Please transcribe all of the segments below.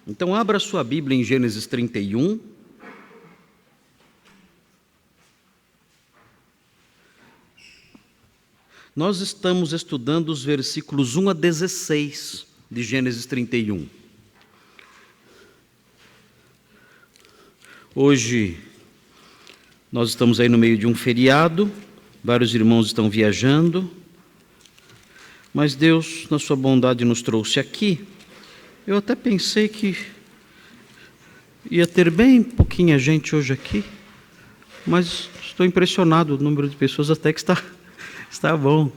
Então, abra sua Bíblia em Gênesis 31. Nós estamos estudando os versículos 1 a 16 de Gênesis 31. Hoje, nós estamos aí no meio de um feriado, vários irmãos estão viajando, mas Deus, na sua bondade, nos trouxe aqui. Eu até pensei que ia ter bem pouquinha gente hoje aqui, mas estou impressionado, o número de pessoas até que está bom.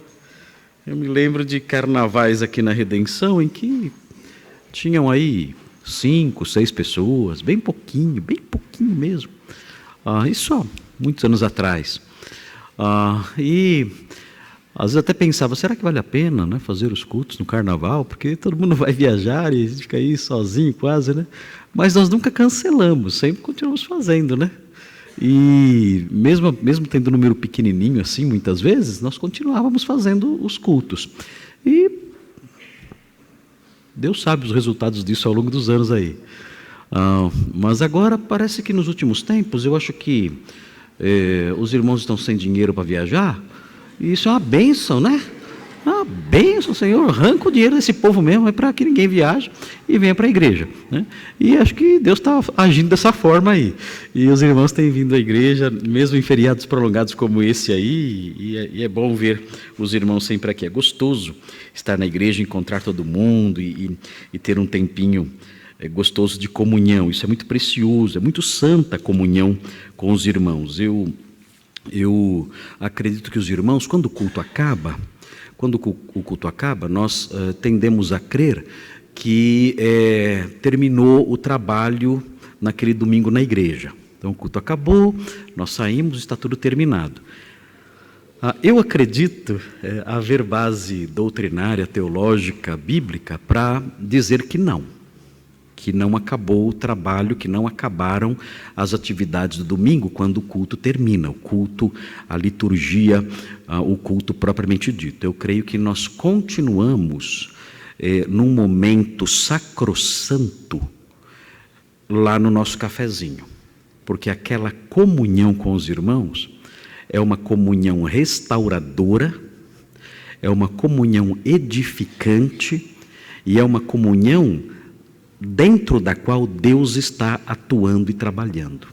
Eu me lembro de carnavais aqui na Redenção, em que tinham aí 5, 6 pessoas, bem pouquinho mesmo. Isso há muitos anos atrás. E às vezes até pensava, será que vale a pena, né, fazer os cultos no carnaval? Porque todo mundo vai viajar e a gente fica aí sozinho quase, né? Mas nós nunca cancelamos, sempre continuamos fazendo, né? E mesmo tendo um número pequenininho assim, muitas vezes, nós continuávamos fazendo os cultos. E Deus sabe os resultados disso ao longo dos anos aí. Mas agora parece que nos últimos tempos, eu acho que os irmãos estão sem dinheiro para viajar, e isso é uma bênção, né? Uma bênção, Senhor, arranca o dinheiro desse povo mesmo, é para que ninguém viaje e venha para a igreja, né? E acho que Deus está agindo dessa forma aí. E os irmãos têm vindo à igreja, mesmo em feriados prolongados como esse aí, e é bom ver os irmãos sempre aqui. É gostoso estar na igreja, encontrar todo mundo e ter um tempinho gostoso de comunhão. Isso é muito precioso, é muito santa a comunhão com os irmãos. Eu acredito que os irmãos, quando o culto acaba, nós tendemos a crer que terminou o trabalho naquele domingo na igreja. Então o culto acabou, nós saímos, está tudo terminado. Eu acredito haver base doutrinária, teológica, bíblica, para dizer que não acabou o trabalho, que não acabaram as atividades do domingo quando o culto termina, o culto, a liturgia, o culto propriamente dito. Eu creio que nós continuamos num momento sacrossanto lá no nosso cafezinho, porque aquela comunhão com os irmãos é uma comunhão restauradora, é uma comunhão edificante e é uma comunhão dentro da qual Deus está atuando e trabalhando.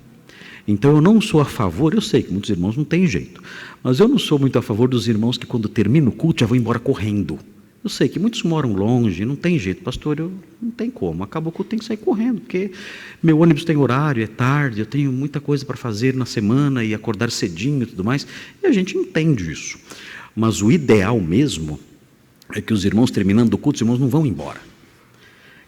Então eu não sou a favor, eu sei que muitos irmãos não têm jeito, mas eu não sou muito a favor dos irmãos que quando termina o culto já vão embora correndo. Eu sei que muitos moram longe, não tem jeito, pastor, não tem como, acabou o culto, tem que sair correndo, porque meu ônibus tem horário, é tarde, eu tenho muita coisa para fazer na semana e acordar cedinho e tudo mais, e a gente entende isso. Mas o ideal mesmo é que os irmãos, terminando o culto, os irmãos não vão embora.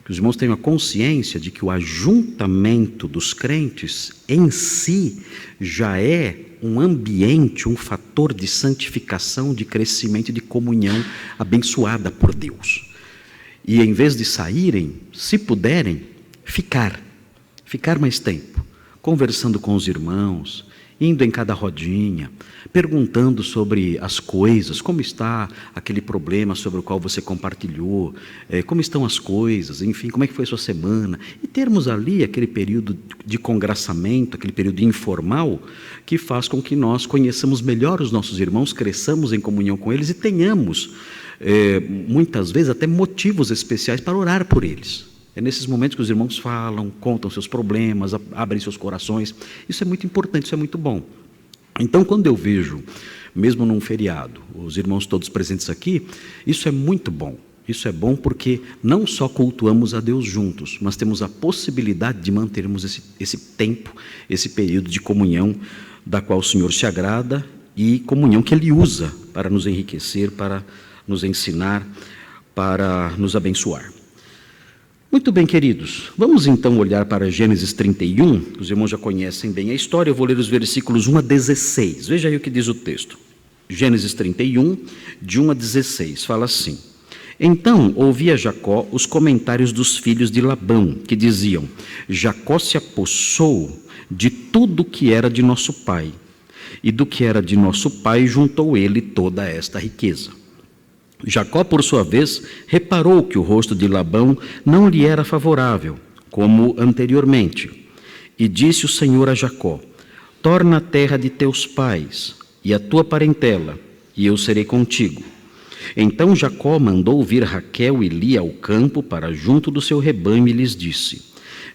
Que os irmãos tenham a consciência de que o ajuntamento dos crentes em si já é um ambiente, um fator de santificação, de crescimento e de comunhão abençoada por Deus. E em vez de saírem, se puderem, ficar mais tempo, conversando com os irmãos, indo em cada rodinha, perguntando sobre as coisas, como está aquele problema sobre o qual você compartilhou, como estão as coisas, enfim, como é que foi a sua semana, e termos ali aquele período de congraçamento, aquele período informal, que faz com que nós conheçamos melhor os nossos irmãos, cresçamos em comunhão com eles e tenhamos, muitas vezes, até motivos especiais para orar por eles. É nesses momentos que os irmãos falam, contam seus problemas, abrem seus corações. Isso é muito importante, isso é muito bom. Então, quando eu vejo, mesmo num feriado, os irmãos todos presentes aqui, isso é muito bom. Isso é bom porque não só cultuamos a Deus juntos, mas temos a possibilidade de mantermos esse tempo, esse período de comunhão da qual o Senhor se agrada e comunhão que Ele usa para nos enriquecer, para nos ensinar, para nos abençoar. Muito bem, queridos, vamos então olhar para Gênesis 31, os irmãos já conhecem bem a história, eu vou ler os versículos 1 a 16, veja aí o que diz o texto. Gênesis 31, de 1 a 16, fala assim: Então ouvia Jacó os comentários dos filhos de Labão, que diziam: Jacó se apossou de tudo que era de nosso pai, e do que era de nosso pai juntou ele toda esta riqueza. Jacó, por sua vez, reparou que o rosto de Labão não lhe era favorável, como anteriormente. E disse o Senhor a Jacó: torna a terra de teus pais e a tua parentela, e eu serei contigo. Então Jacó mandou vir Raquel e Lia ao campo para junto do seu rebanho e lhes disse: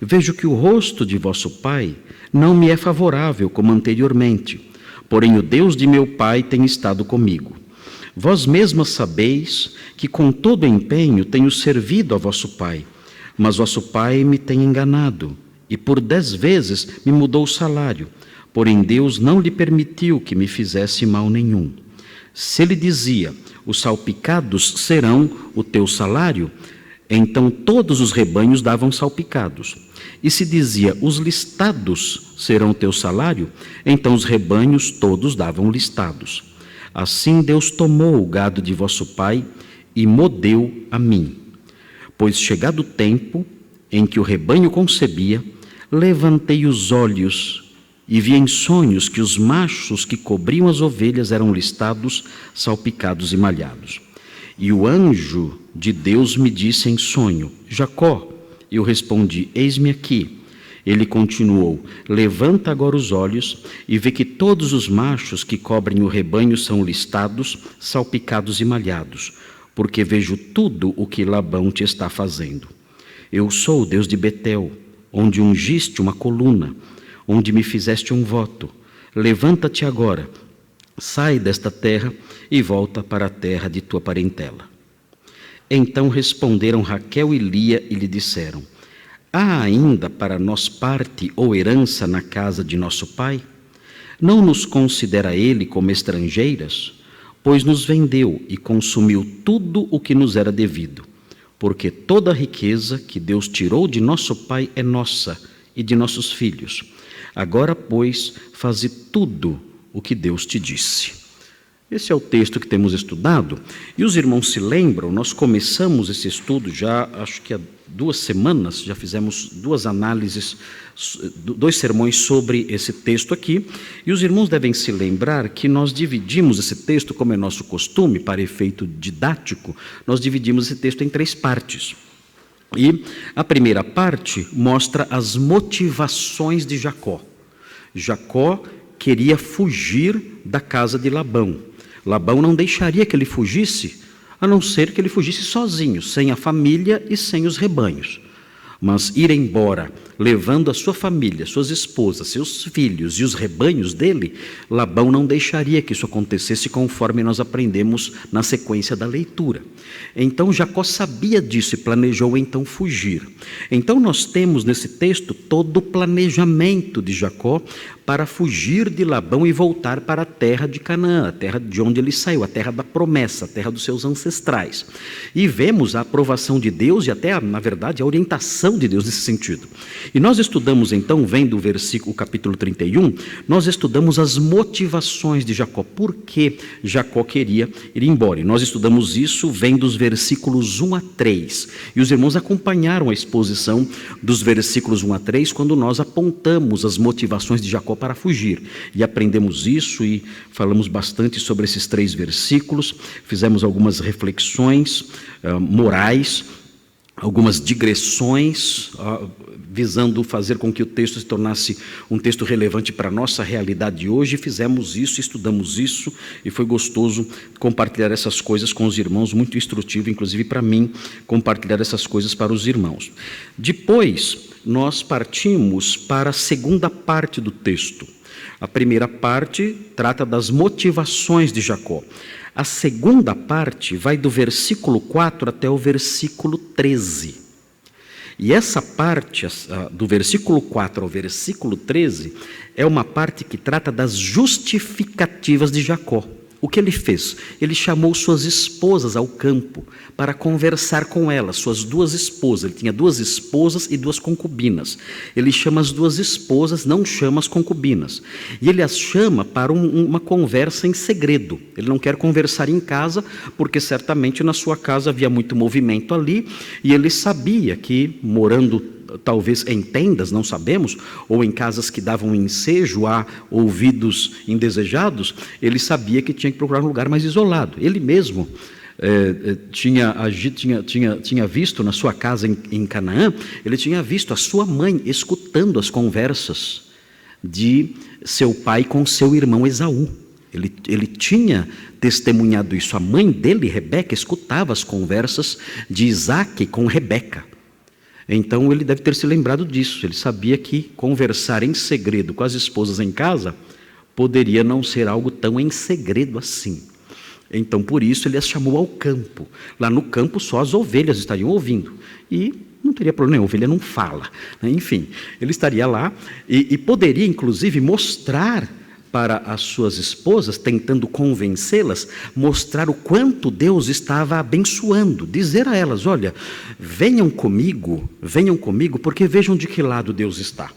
vejo que o rosto de vosso pai não me é favorável como anteriormente, porém o Deus de meu pai tem estado comigo. Vós mesmas sabeis que com todo empenho tenho servido a vosso pai, mas vosso pai me tem enganado, e por 10 vezes me mudou o salário, porém Deus não lhe permitiu que me fizesse mal nenhum. Se ele dizia: os salpicados serão o teu salário, então todos os rebanhos davam salpicados. E se dizia: os listados serão o teu salário, então os rebanhos todos davam listados. Assim Deus tomou o gado de vosso pai e mo deu a mim. Pois chegado o tempo em que o rebanho concebia, levantei os olhos e vi em sonhos que os machos que cobriam as ovelhas eram listados, salpicados e malhados. E o anjo de Deus me disse em sonho: Jacó. Eu respondi: eis-me aqui. Ele continuou: levanta agora os olhos e vê que todos os machos que cobrem o rebanho são listados, salpicados e malhados, porque vejo tudo o que Labão te está fazendo. Eu sou o Deus de Betel, onde ungiste uma coluna, onde me fizeste um voto. Levanta-te agora, sai desta terra e volta para a terra de tua parentela. Então responderam Raquel e Lia e lhe disseram: há ainda para nós parte ou herança na casa de nosso pai? Não nos considera ele como estrangeiras? Pois nos vendeu e consumiu tudo o que nos era devido. Porque toda a riqueza que Deus tirou de nosso pai é nossa e de nossos filhos. Agora, pois, faze tudo o que Deus te disse. Esse é o texto que temos estudado, e os irmãos se lembram, nós começamos esse estudo já, acho que há 2 semanas, já fizemos 2 análises, 2 sermões sobre esse texto aqui, e os irmãos devem se lembrar que nós dividimos esse texto, como é nosso costume, para efeito didático, nós dividimos esse texto em 3 partes. E a primeira parte mostra as motivações de Jacó. Jacó queria fugir da casa de Labão. Labão não deixaria que ele fugisse, a não ser que ele fugisse sozinho, sem a família e sem os rebanhos. Mas ir embora, levando a sua família, suas esposas, seus filhos e os rebanhos dele, Labão não deixaria que isso acontecesse, conforme nós aprendemos na sequência da leitura. Então Jacó sabia disso e planejou então fugir. Então nós temos nesse texto todo o planejamento de Jacó para fugir de Labão e voltar para a terra de Canaã, a terra de onde ele saiu, a terra da promessa, a terra dos seus ancestrais. E vemos a aprovação de Deus e até, na verdade, a orientação de Deus nesse sentido. E nós estudamos então, vendo o capítulo 31, nós estudamos as motivações de Jacó, por que Jacó queria ir embora. E nós estudamos isso vendo os versículos 1 a 3. E os irmãos acompanharam a exposição dos versículos 1 a 3, quando nós apontamos as motivações de Jacó para fugir. E aprendemos isso e falamos bastante sobre esses 3 versículos, fizemos algumas reflexões morais, algumas digressões, visando fazer com que o texto se tornasse um texto relevante para a nossa realidade de hoje. Fizemos isso, estudamos isso, e foi gostoso compartilhar essas coisas com os irmãos, muito instrutivo, inclusive para mim, compartilhar essas coisas para os irmãos. Depois, nós partimos para a segunda parte do texto. A primeira parte trata das motivações de Jacó. A segunda parte vai do versículo 4 até o versículo 13. E essa parte, do versículo 4 ao versículo 13, é uma parte que trata das justificativas de Jacó. O que ele fez? Ele chamou suas esposas ao campo para conversar com elas, suas 2 esposas. Ele tinha 2 esposas e 2 concubinas. Ele chama as 2 esposas, não chama as concubinas. E ele as chama para uma conversa em segredo. Ele não quer conversar em casa, porque certamente na sua casa havia muito movimento ali, e ele sabia que, morando talvez em tendas, não sabemos, ou em casas que davam ensejo a ouvidos indesejados, ele sabia que tinha que procurar um lugar mais isolado. Ele mesmo tinha visto na sua casa em Canaã, ele tinha visto a sua mãe escutando as conversas de seu pai com seu irmão Esaú. Ele tinha testemunhado isso. A mãe dele, Rebeca, escutava as conversas de Isaque com Rebeca. Então ele deve ter se lembrado disso. Ele sabia que conversar em segredo com as esposas em casa poderia não ser algo tão em segredo assim. Então por isso ele as chamou ao campo. Lá no campo só as ovelhas estariam ouvindo. E não teria problema, a ovelha não fala. Enfim, ele estaria lá e poderia inclusive mostrar para as suas esposas, tentando convencê-las, mostrar o quanto Deus estava abençoando, dizer a elas: olha, venham comigo, porque vejam de que lado Deus está.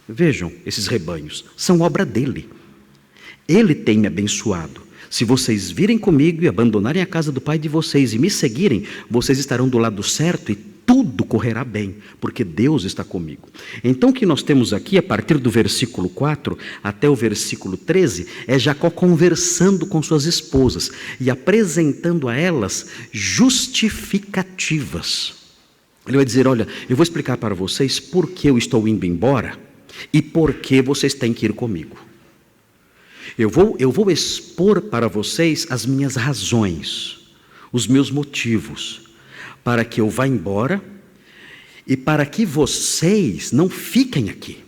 Vejam, esses rebanhos são obra dele. Ele tem me abençoado. Se vocês virem comigo e abandonarem a casa do pai de vocês e me seguirem, vocês estarão do lado certo e tudo correrá bem, porque Deus está comigo. Então o que nós temos aqui, a partir do versículo 4 até o versículo 13, é Jacó conversando com suas esposas e apresentando a elas justificativas. Ele vai dizer: olha, eu vou explicar para vocês por que eu estou indo embora e por que vocês têm que ir comigo. Eu vou expor para vocês as minhas razões, os meus motivos, para que eu vá embora e para que vocês não fiquem aqui,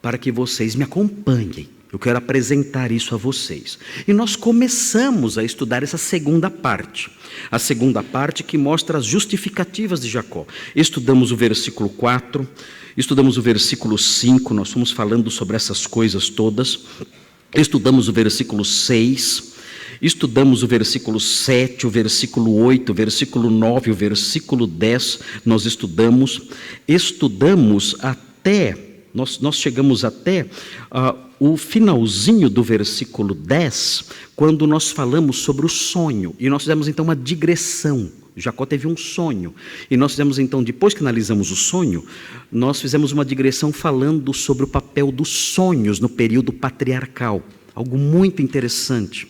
para que vocês me acompanhem. Eu quero apresentar isso a vocês. E nós começamos a estudar essa segunda parte. A segunda parte que mostra as justificativas de Jacó. Estudamos o versículo 4, estudamos o versículo 5, nós fomos falando sobre essas coisas todas. Estudamos o versículo 6, estudamos o versículo 7, o versículo 8, o versículo 9, o versículo 10, nós estudamos até, nós chegamos até o finalzinho do versículo 10, quando nós falamos sobre o sonho, e nós fizemos então uma digressão. Jacó teve um sonho, e nós fizemos então, depois que analisamos o sonho, nós fizemos uma digressão falando sobre o papel dos sonhos no período patriarcal, algo muito interessante.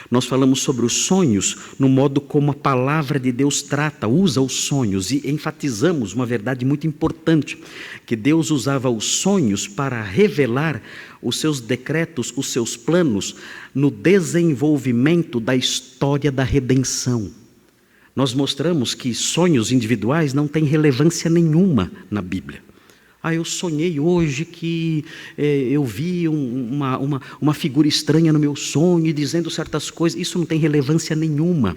Nós falamos sobre os sonhos no modo como a palavra de Deus trata, usa os sonhos, e enfatizamos uma verdade muito importante, que Deus usava os sonhos para revelar os seus decretos, os seus planos, no desenvolvimento da história da redenção. Nós mostramos que sonhos individuais não têm relevância nenhuma na Bíblia. Eu sonhei hoje que eu vi uma figura estranha no meu sonho dizendo certas coisas. Isso não tem relevância nenhuma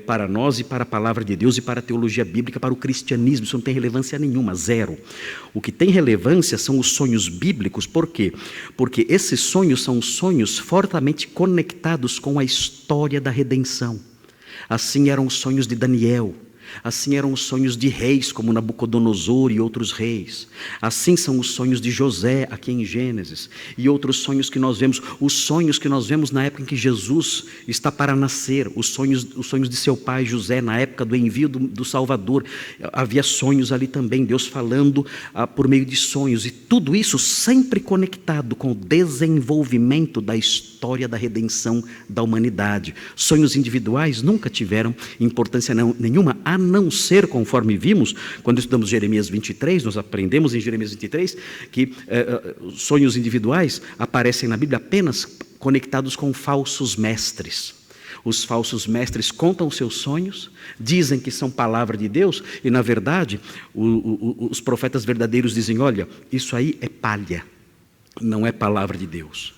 para nós e para a palavra de Deus e para a teologia bíblica, para o cristianismo. Isso não tem relevância nenhuma, zero. O que tem relevância são os sonhos bíblicos. Por quê? Porque esses sonhos são sonhos fortemente conectados com a história da redenção. Assim eram os sonhos de Daniel, assim eram os sonhos de reis como Nabucodonosor e outros reis, assim são os sonhos de José aqui em Gênesis, e outros sonhos que nós vemos, os sonhos que nós vemos na época em que Jesus está para nascer, os sonhos de seu pai José na época do envio do Salvador, havia sonhos ali também, Deus falando por meio de sonhos, e tudo isso sempre conectado com o desenvolvimento da história da redenção da humanidade. Sonhos individuais nunca tiveram importância nenhuma, a não ser, conforme vimos, quando estudamos Jeremias 23, nós aprendemos em Jeremias 23 que sonhos individuais aparecem na Bíblia apenas conectados com falsos mestres. Os falsos mestres contam seus sonhos, dizem que são palavra de Deus, e na verdade os profetas verdadeiros dizem: olha, isso aí é palha, não é palavra de Deus.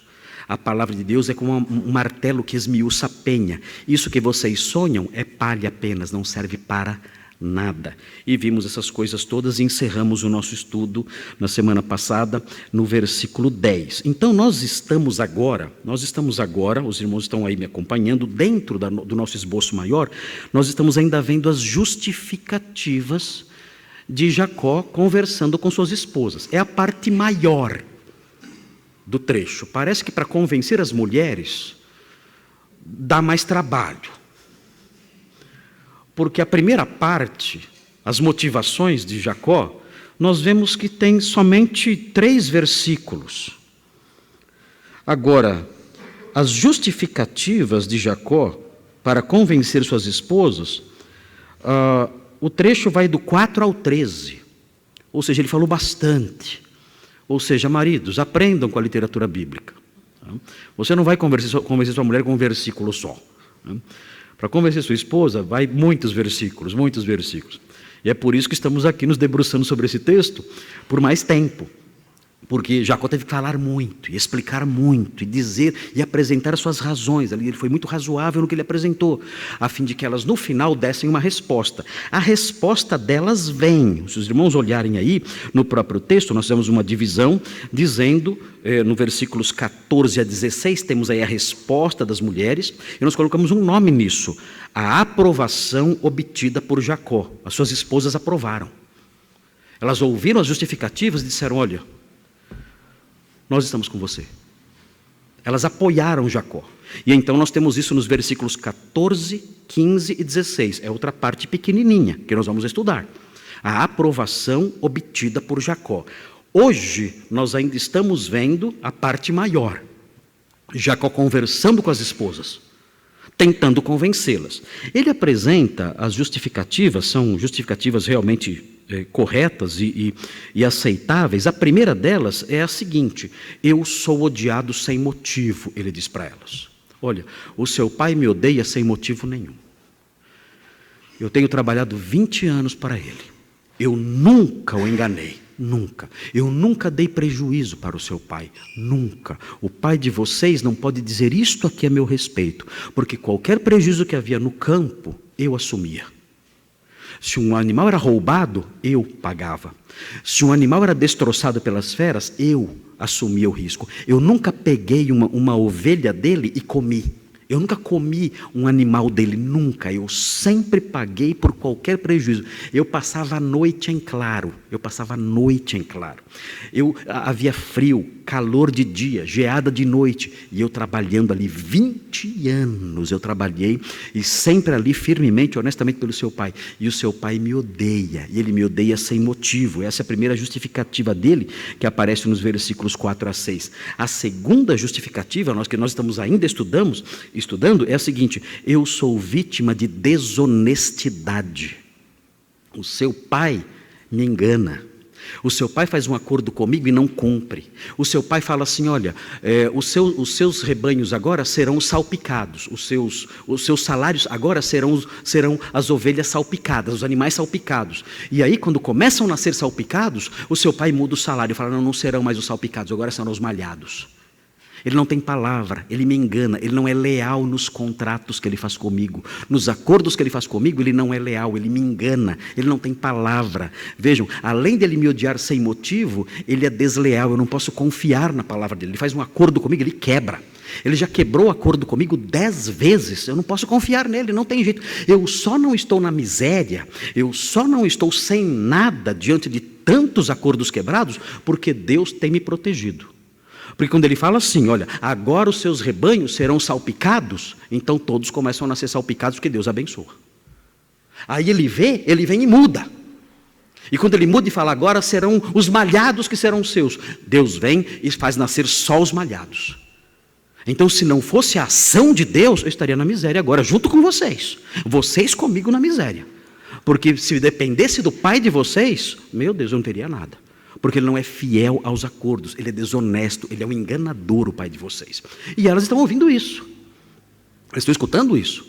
A palavra de Deus é como um martelo que esmiuça a penha. Isso que vocês sonham é palha apenas, não serve para nada. E vimos essas coisas todas e encerramos o nosso estudo na semana passada no versículo 10. Então nós estamos agora, os irmãos estão aí me acompanhando, dentro do nosso esboço maior, nós estamos ainda vendo as justificativas de Jacó conversando com suas esposas. É a parte maior do trecho. Parece que para convencer as mulheres dá mais trabalho, porque a primeira parte, as motivações de Jacó, nós vemos que tem somente 3 versículos. Agora, as justificativas de Jacó para convencer suas esposas, o trecho vai do 4 ao 13. Ou seja, ele falou bastante. Ou seja, maridos, aprendam com a literatura bíblica. Você não vai convencer sua mulher com um versículo só. Para convencer sua esposa, vai muitos versículos, muitos versículos. E é por isso que estamos aqui nos debruçando sobre esse texto por mais tempo. Porque Jacó teve que falar muito, e explicar muito, e dizer, e apresentar as suas razões. Ele foi muito razoável no que ele apresentou, a fim de que elas no final dessem uma resposta. A resposta delas vem. Se os irmãos olharem aí, no próprio texto, nós temos uma divisão, dizendo, no versículos 14 a 16, temos aí a resposta das mulheres, e nós colocamos um nome nisso, a aprovação obtida por Jacó. As suas esposas aprovaram. Elas ouviram as justificativas e disseram, olha, nós estamos com você. Elas apoiaram Jacó. E então nós temos isso nos versículos 14, 15 e 16. É outra parte pequenininha que nós vamos estudar. A aprovação obtida por Jacó. Hoje nós ainda estamos vendo a parte maior. Jacó conversando com as esposas, tentando convencê-las. Ele apresenta as justificativas, são justificativas realmente corretas e aceitáveis. A primeira delas é a seguinte: eu sou odiado sem motivo, ele diz para elas. Olha, o seu pai me odeia sem motivo nenhum. Eu tenho trabalhado 20 anos para ele. Eu nunca o enganei, nunca. Eu nunca dei prejuízo para o seu pai, nunca. O pai de vocês não pode dizer isto aqui a meu respeito, porque qualquer prejuízo que havia no campo, eu assumia. Se um animal era roubado, eu pagava. Se um animal era destroçado pelas feras, eu assumia o risco. Eu nunca peguei uma ovelha dele e comi. Eu nunca comi um animal dele, nunca. Eu sempre paguei por qualquer prejuízo. Eu passava a noite em claro. Havia frio, calor de dia, geada de noite. E eu trabalhando ali 20 anos. Eu trabalhei e sempre ali firmemente, honestamente pelo seu pai. E o seu pai me odeia. E ele me odeia sem motivo. Essa é a primeira justificativa dele, que aparece nos versículos 4 a 6. A segunda justificativa, que nós estamos ainda estudando, é a seguinte: eu sou vítima de desonestidade. O seu pai me engana. O seu pai faz um acordo comigo e não cumpre. O seu pai fala assim, olha, os seus rebanhos agora serão salpicados. Os seus salários agora serão as ovelhas salpicadas, os animais salpicados. E aí, quando começam a nascer salpicados, o seu pai muda o salário e fala, não serão mais os salpicados, agora serão os malhados. Ele não tem palavra, ele me engana, ele não é leal nos contratos que ele faz comigo, nos acordos que ele faz comigo, ele não é leal, ele me engana, ele não tem palavra. Vejam, além dele me odiar sem motivo, ele é desleal, eu não posso confiar na palavra dele. Ele faz um acordo comigo, ele quebra. Ele já quebrou o acordo comigo 10 vezes, eu não posso confiar nele, não tem jeito. Eu só não estou na miséria, eu só não estou sem nada diante de tantos acordos quebrados, porque Deus tem me protegido. Porque quando ele fala assim, olha, agora os seus rebanhos serão salpicados, então todos começam a nascer salpicados porque Deus abençoa. Aí ele vem e muda. E quando ele muda e fala, agora serão os malhados que serão seus, Deus vem e faz nascer só os malhados. Então, se não fosse a ação de Deus, eu estaria na miséria agora, junto com vocês. Vocês comigo na miséria. Porque se dependesse do pai de vocês, meu Deus, eu não teria nada. Porque ele não é fiel aos acordos, ele é desonesto, ele é um enganador, o pai de vocês. E elas estão ouvindo isso, elas estão escutando isso.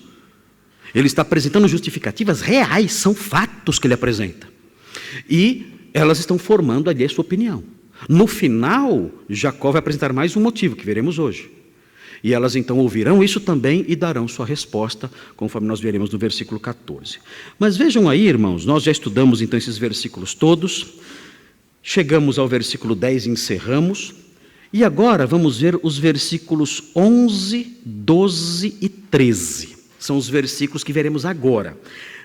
Ele está apresentando justificativas reais, são fatos que ele apresenta. E elas estão formando ali a sua opinião. No final, Jacó vai apresentar mais um motivo, que veremos hoje. E elas então ouvirão isso também e darão sua resposta, conforme nós veremos no versículo 14. Mas vejam aí, irmãos, nós já estudamos então esses versículos todos. Chegamos ao versículo 10 e encerramos. E agora vamos ver os versículos 11, 12 e 13. São os versículos que veremos agora.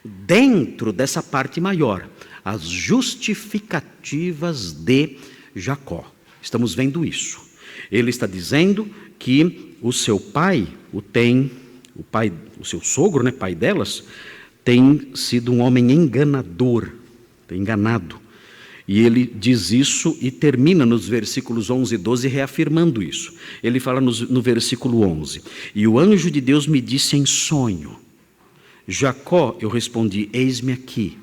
Dentro dessa parte maior, as justificativas de Jacó. Estamos vendo isso. Ele está dizendo que o seu pai, o seu sogro, pai delas, tem sido um homem enganador, tem enganado. E ele diz isso e termina nos versículos 11 e 12 reafirmando isso. Ele fala no versículo 11, e o anjo de Deus me disse em sonho. Jacó, eu respondi, eis-me aqui.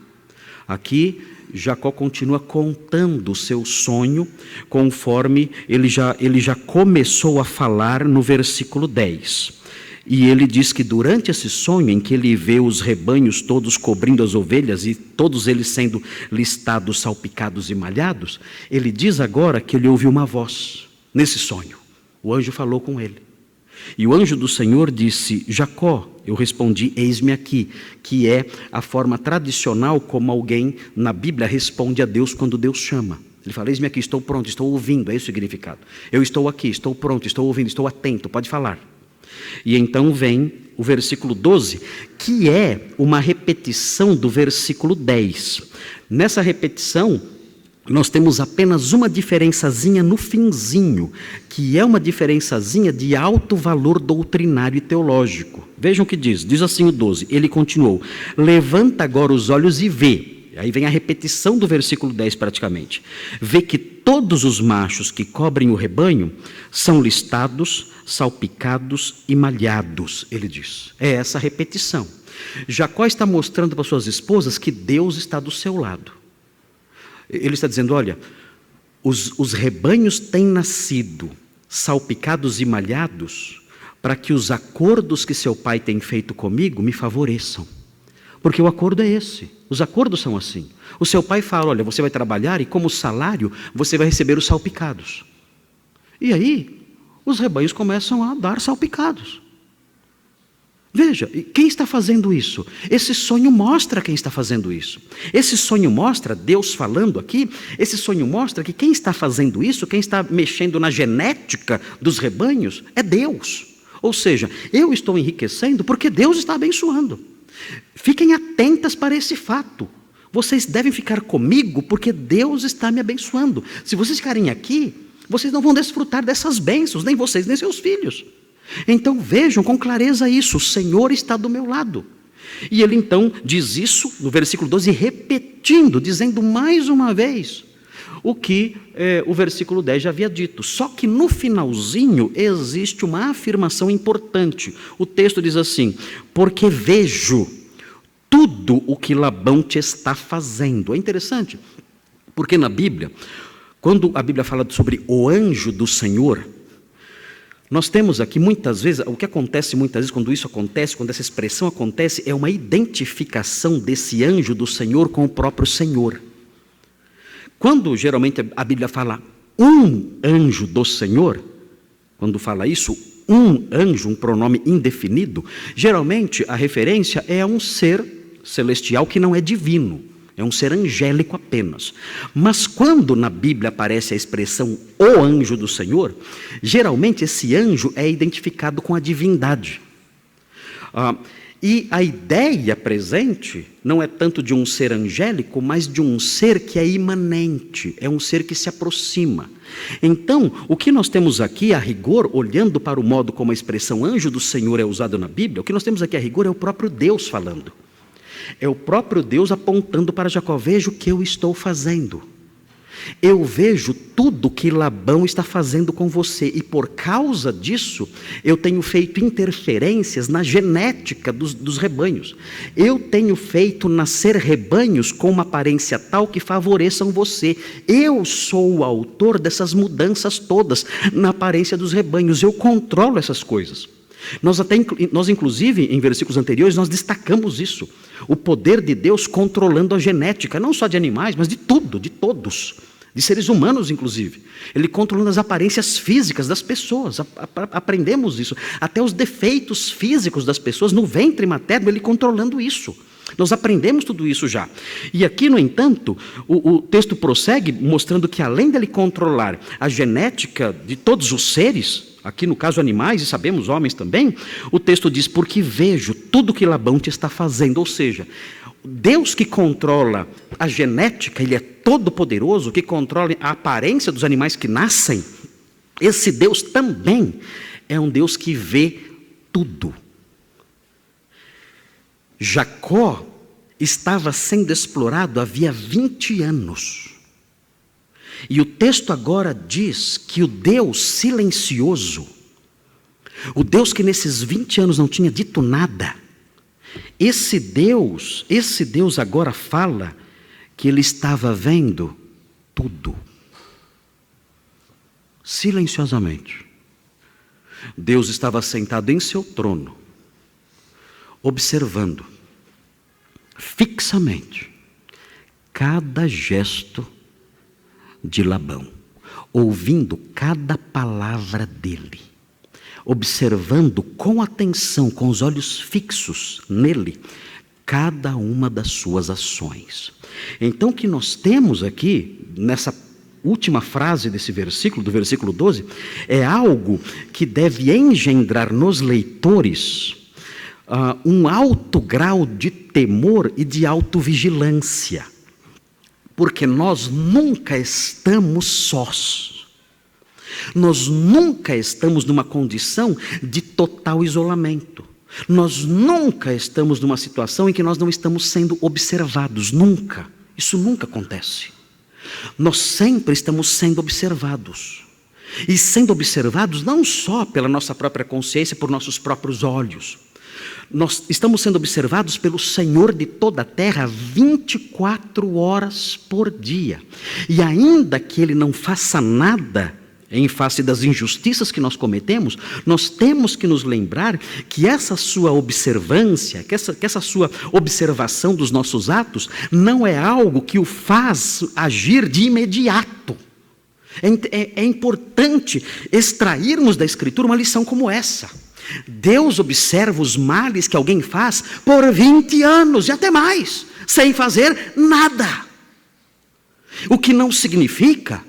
Aqui, Jacó continua contando o seu sonho, conforme ele já começou a falar no versículo 10. E ele diz que durante esse sonho, em que ele vê os rebanhos todos cobrindo as ovelhas, e todos eles sendo listados, salpicados e malhados, ele diz agora que ele ouviu uma voz, nesse sonho. O anjo falou com ele. E o anjo do Senhor disse, Jacó, eu respondi, eis-me aqui, que é a forma tradicional como alguém na Bíblia responde a Deus quando Deus chama. Ele fala, eis-me aqui, estou pronto, estou ouvindo, é esse o significado. Eu estou aqui, estou pronto, estou ouvindo, estou atento, pode falar. E então vem o versículo 12, que é uma repetição do versículo 10. Nessa repetição, nós temos apenas uma diferençazinha no finzinho, que é uma diferençazinha de alto valor doutrinário e teológico. Vejam o que diz assim o 12, ele continuou, levanta agora os olhos e vê. Aí vem a repetição do versículo 10 praticamente. Vê que todos os machos que cobrem o rebanho são listados, salpicados e malhados, ele diz. É essa repetição. Jacó está mostrando para suas esposas que Deus está do seu lado. Ele está dizendo, olha, os rebanhos têm nascido salpicados e malhados para que os acordos que seu pai tem feito comigo me favoreçam. Porque o acordo é esse, os acordos são assim. O seu pai fala, olha, você vai trabalhar e como salário você vai receber os salpicados. E aí, os rebanhos começam a dar salpicados. Veja, quem está fazendo isso? Esse sonho mostra quem está fazendo isso. Esse sonho mostra, Deus falando aqui, esse sonho mostra que quem está fazendo isso, quem está mexendo na genética dos rebanhos, é Deus. Ou seja, eu estou enriquecendo porque Deus está abençoando. Fiquem atentas para esse fato. Vocês devem ficar comigo porque Deus está me abençoando. Se vocês ficarem aqui, vocês não vão desfrutar dessas bênçãos, nem vocês, nem seus filhos. Então vejam com clareza isso, o Senhor está do meu lado. E ele então diz isso no versículo 12, repetindo, dizendo mais uma vez o que o versículo 10 já havia dito. Só que no finalzinho existe uma afirmação importante. O texto diz assim, porque vejo tudo o que Labão te está fazendo. É interessante, porque na Bíblia, quando a Bíblia fala sobre o anjo do Senhor, nós temos aqui muitas vezes, o que acontece muitas vezes quando isso acontece, quando essa expressão acontece, é uma identificação desse anjo do Senhor com o próprio Senhor. Quando geralmente a Bíblia fala um anjo do Senhor, quando fala isso, um anjo, um pronome indefinido, geralmente a referência é a um ser celestial que não é divino. É um ser angélico apenas. Mas quando na Bíblia aparece a expressão o anjo do Senhor, geralmente esse anjo é identificado com a divindade. E a ideia presente não é tanto de um ser angélico, mas de um ser que é imanente, é um ser que se aproxima. Então, o que nós temos aqui, a rigor, olhando para o modo como a expressão anjo do Senhor é usada na Bíblia, o que nós temos aqui a rigor é o próprio Deus falando. É o próprio Deus apontando para Jacó, veja o que eu estou fazendo. Eu vejo tudo que Labão está fazendo com você e por causa disso eu tenho feito interferências na genética dos rebanhos. Eu tenho feito nascer rebanhos com uma aparência tal que favoreçam você. Eu sou o autor dessas mudanças todas na aparência dos rebanhos. Eu controlo essas coisas. Nós inclusive, em versículos anteriores, nós destacamos isso. O poder de Deus controlando a genética, não só de animais, mas de tudo, de todos. De seres humanos, inclusive. Ele controlando as aparências físicas das pessoas. Aprendemos isso. Até os defeitos físicos das pessoas, no ventre materno, ele controlando isso. Nós aprendemos tudo isso já. E aqui, no entanto, o texto prossegue mostrando que além dele controlar a genética de todos os seres, aqui no caso animais, e sabemos homens também, o texto diz, porque vejo tudo que Labão te está fazendo. Ou seja, Deus que controla a genética, Ele é todo poderoso, que controla a aparência dos animais que nascem, esse Deus também é um Deus que vê tudo. Jacó estava sendo explorado havia 20 anos. E o texto agora diz que o Deus silencioso, o Deus que nesses 20 anos não tinha dito nada, Esse Deus agora fala que ele estava vendo tudo, silenciosamente. Deus estava sentado em seu trono, observando fixamente cada gesto de Labão, ouvindo cada palavra dele, observando com atenção, com os olhos fixos nele, cada uma das suas ações. Então, o que nós temos aqui, nessa última frase desse versículo, do versículo 12, é algo que deve engendrar nos leitores um alto grau de temor e de autovigilância, porque nós nunca estamos sós. Nós nunca estamos numa condição de total isolamento. Nós nunca estamos numa situação em que nós não estamos sendo observados. Nunca. Isso nunca acontece. Nós sempre estamos sendo observados. E sendo observados não só pela nossa própria consciência, por nossos próprios olhos. Nós estamos sendo observados pelo Senhor de toda a terra 24 horas por dia. E ainda que Ele não faça nada em face das injustiças que nós cometemos, nós temos que nos lembrar que essa sua observância, que essa sua observação dos nossos atos, não é algo que o faz agir de imediato. É importante extrairmos da Escritura uma lição como essa. Deus observa os males que alguém faz por 20 anos e até mais, sem fazer nada. O que não significa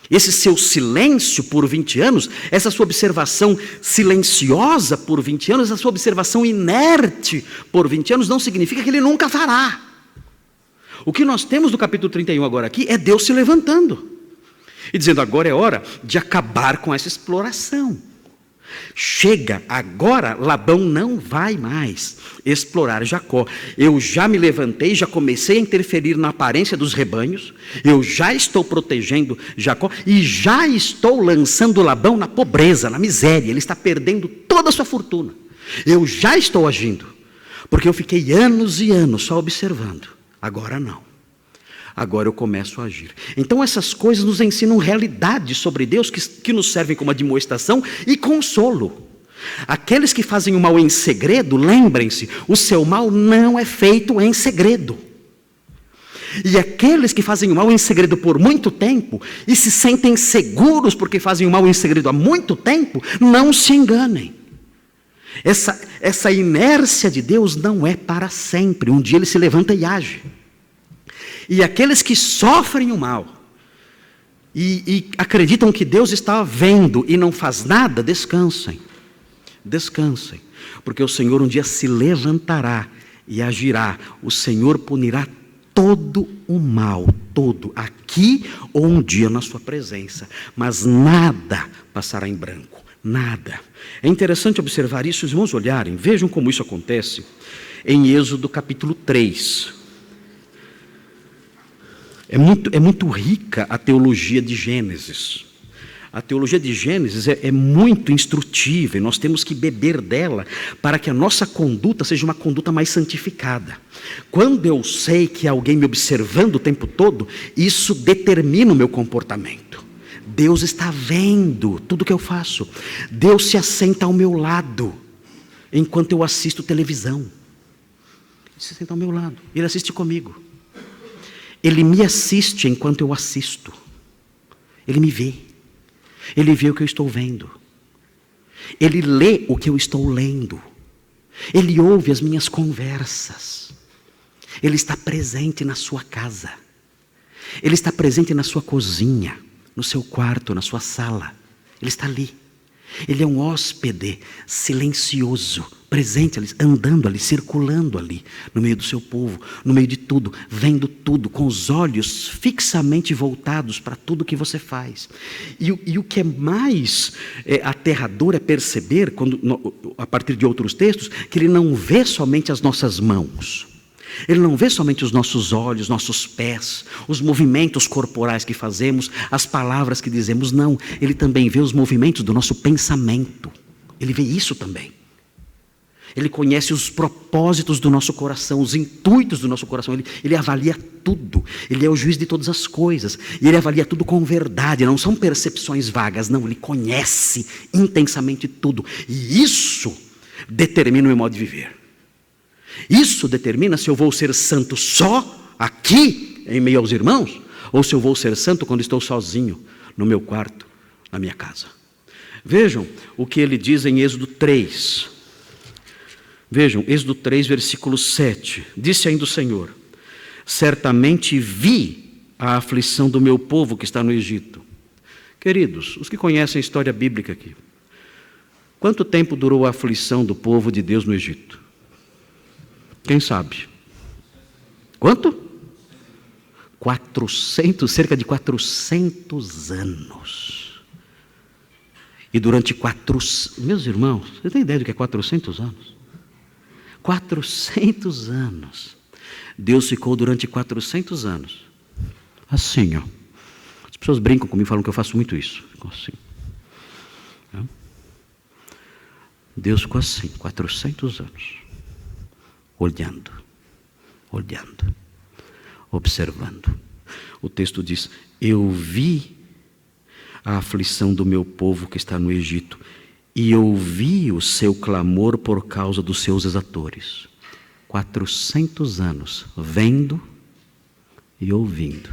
esse seu silêncio por 20 anos, essa sua observação silenciosa por 20 anos, essa sua observação inerte por 20 anos, não significa que Ele nunca fará. O que nós temos no capítulo 31 agora aqui é Deus se levantando e dizendo: agora é hora de acabar com essa exploração. Chega, agora Labão não vai mais explorar Jacó. Eu já me levantei, já comecei a interferir na aparência dos rebanhos, eu já estou protegendo Jacó e já estou lançando Labão na pobreza, na miséria. Ele está perdendo toda a sua fortuna. Eu já estou agindo, porque eu fiquei anos e anos só observando. Agora não. Agora eu começo a agir. Então essas coisas nos ensinam realidades sobre Deus que nos servem como admoestação e consolo. Aqueles que fazem o mal em segredo, lembrem-se, o seu mal não é feito em segredo. E aqueles que fazem o mal em segredo por muito tempo e se sentem seguros porque fazem o mal em segredo há muito tempo, não se enganem. Essa inércia de Deus não é para sempre. Um dia Ele se levanta e age. E aqueles que sofrem o mal e acreditam que Deus está vendo e não faz nada, descansem. Descansem, porque o Senhor um dia se levantará e agirá. O Senhor punirá todo o mal, todo, aqui ou um dia na sua presença. Mas nada passará em branco, nada. É interessante observar isso, os irmãos olharem, vejam como isso acontece em Êxodo capítulo 3. É muito rica a teologia de Gênesis. A teologia de Gênesis é muito instrutiva e nós temos que beber dela para que a nossa conduta seja uma conduta mais santificada. Quando eu sei que há alguém me observando o tempo todo, isso determina o meu comportamento. Deus está vendo tudo que eu faço. Deus se assenta ao meu lado enquanto eu assisto televisão. Ele se assenta ao meu lado, Ele assiste comigo. Ele me assiste enquanto eu assisto. Ele me vê. Ele vê o que eu estou vendo. Ele lê o que eu estou lendo. Ele ouve as minhas conversas. Ele está presente na sua casa. Ele está presente na sua cozinha, no seu quarto, na sua sala. Ele está ali. Ele é um hóspede silencioso, presente ali, andando ali, circulando ali, no meio do seu povo, no meio de tudo, vendo tudo, com os olhos fixamente voltados para tudo que você faz. E o que é mais aterrador é perceber, a partir de outros textos, que Ele não vê somente as nossas mãos. Ele não vê somente os nossos olhos, nossos pés, os movimentos corporais que fazemos, as palavras que dizemos, não. Ele também vê os movimentos do nosso pensamento. Ele vê isso também. Ele conhece os propósitos do nosso coração, os intuitos do nosso coração. Ele avalia tudo. Ele é o juiz de todas as coisas. E Ele avalia tudo com verdade. Não são percepções vagas, não. Ele conhece intensamente tudo. E isso determina o meu modo de viver. Isso determina se eu vou ser santo só aqui, em meio aos irmãos, ou se eu vou ser santo quando estou sozinho, no meu quarto, na minha casa. Vejam o que ele diz em Êxodo 3. Vejam, Êxodo 3, versículo 7. Disse ainda o Senhor: certamente vi a aflição do meu povo que está no Egito. Queridos, os que conhecem a história bíblica aqui, quanto tempo durou a aflição do povo de Deus no Egito? Quem sabe? Quanto? 400, cerca de 400 anos. E durante meus irmãos, você tem ideia do que é 400 anos? 400 anos. Deus ficou durante 400 anos. Assim, ó. As pessoas brincam comigo, falam que eu faço muito isso. Ficou assim. Deus ficou assim, 400 anos. Olhando, observando. O texto diz: eu vi a aflição do meu povo que está no Egito, e ouvi o seu clamor por causa dos seus exatores. 400 anos, vendo e ouvindo.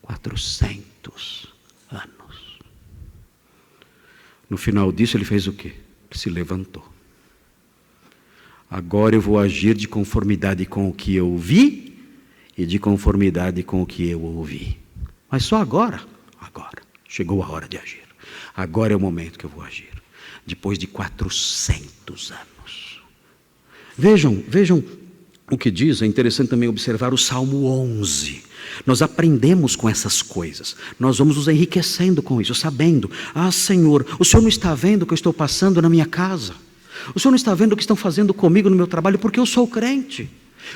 400 anos. No final disso, ele fez o quê? Se levantou. Agora eu vou agir de conformidade com o que eu vi e de conformidade com o que eu ouvi. Mas só agora. Agora. Chegou a hora de agir. Agora é o momento que eu vou agir. Depois de 400 anos. Vejam o que diz. É interessante também observar o Salmo 11. Nós aprendemos com essas coisas. Nós vamos nos enriquecendo com isso, sabendo: ah, Senhor, o Senhor não está vendo o que eu estou passando na minha casa? O Senhor não está vendo o que estão fazendo comigo no meu trabalho porque eu sou crente?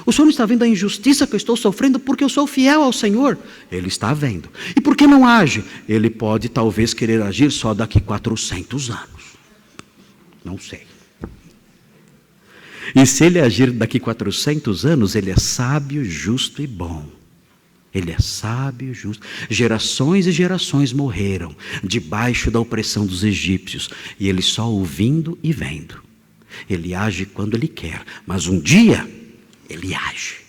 O Senhor não está vendo a injustiça que eu estou sofrendo porque eu sou fiel ao Senhor? Ele está vendo. E por que não age? Ele pode talvez querer agir só daqui 400 anos. Não sei. E se ele agir daqui 400 anos, ele é sábio, justo e bom. Ele é sábio, justo. Gerações e gerações morreram debaixo da opressão dos egípcios. E ele só ouvindo e vendo. Ele age quando ele quer. Mas um dia, ele age.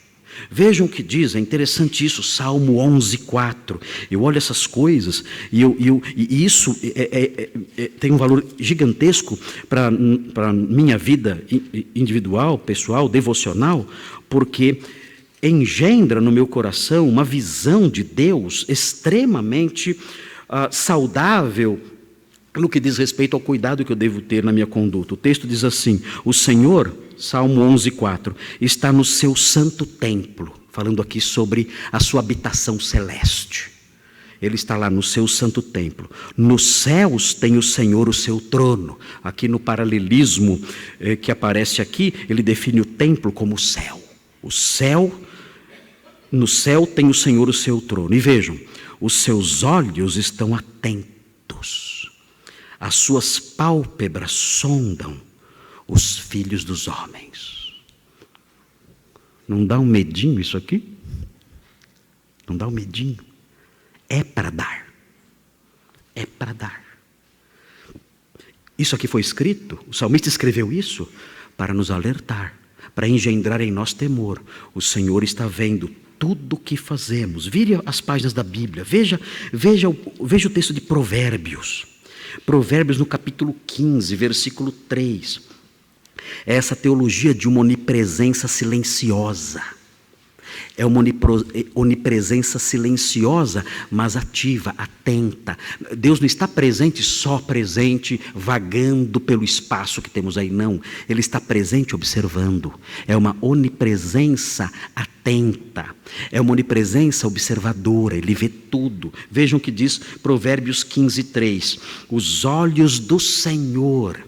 Vejam o que diz, é interessante isso, Salmo 11, 4. Eu olho essas coisas e isso tem um valor gigantesco para a minha vida individual, pessoal, devocional, porque engendra no meu coração uma visão de Deus extremamente saudável no que diz respeito ao cuidado que eu devo ter na minha conduta. O texto diz assim: o Senhor, Salmo 11, 4, está no seu santo templo, falando aqui sobre a sua habitação celeste. Ele está lá no seu santo templo. Nos céus tem o Senhor o seu trono. Aqui no paralelismo que aparece aqui, ele define o templo como o céu. O céu, no céu tem o Senhor o seu trono. E vejam, os seus olhos estão atentos. As suas pálpebras sondam os filhos dos homens. Não dá um medinho isso aqui? Não dá um medinho? É para dar. É para dar. Isso aqui foi escrito, o salmista escreveu isso para nos alertar, para engendrar em nós temor. O Senhor está vendo tudo o que fazemos. Vire as páginas da Bíblia, veja o texto de Provérbios. Provérbios no capítulo 15, versículo 3. É essa teologia de uma onipresença silenciosa. É uma onipresença silenciosa, mas ativa, atenta. Deus não está presente, só presente, vagando pelo espaço que temos aí, não. Ele está presente observando. É uma onipresença atenta. É uma onipresença observadora, ele vê tudo. Vejam o que diz Provérbios 15, 3. Os olhos do Senhor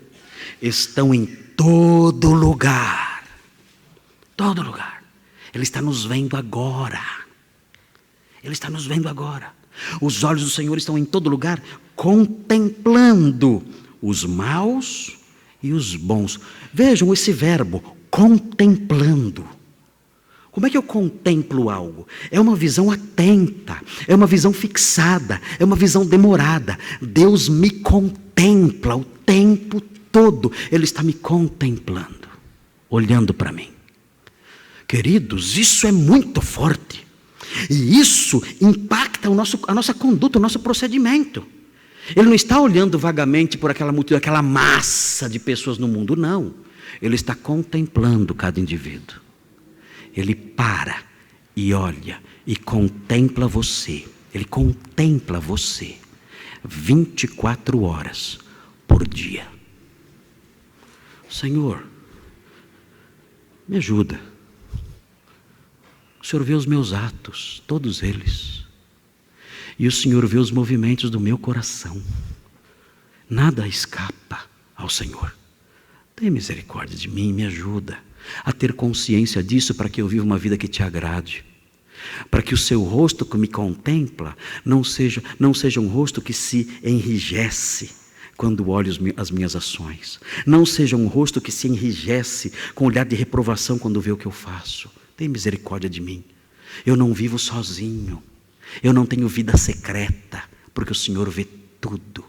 estão em todo lugar. Todo lugar. Ele está nos vendo agora. Ele está nos vendo agora. Os olhos do Senhor estão em todo lugar, contemplando os maus e os bons. Vejam esse verbo, contemplando. Como é que eu contemplo algo? É uma visão atenta, é uma visão fixada, é uma visão demorada. Deus me contempla o tempo todo. Ele está me contemplando, olhando para mim. Queridos, isso é muito forte. E isso impacta a nossa conduta, o nosso procedimento. Ele não está olhando vagamente por aquela multidão, aquela massa de pessoas no mundo, não. Ele está contemplando cada indivíduo. Ele para e olha e contempla você. Ele contempla você 24 horas por dia. Senhor, me ajuda. O Senhor vê os meus atos, todos eles. E o Senhor vê os movimentos do meu coração. Nada escapa ao Senhor. Tenha misericórdia de mim, me ajuda a ter consciência disso para que eu viva uma vida que te agrade. Para que o seu rosto que me contempla não seja um rosto que se enrijece quando olho as minhas ações. Não seja um rosto que se enrijece com olhar de reprovação quando vê o que eu faço. Tem misericórdia de mim. Eu não vivo sozinho. Eu não tenho vida secreta, porque o Senhor vê tudo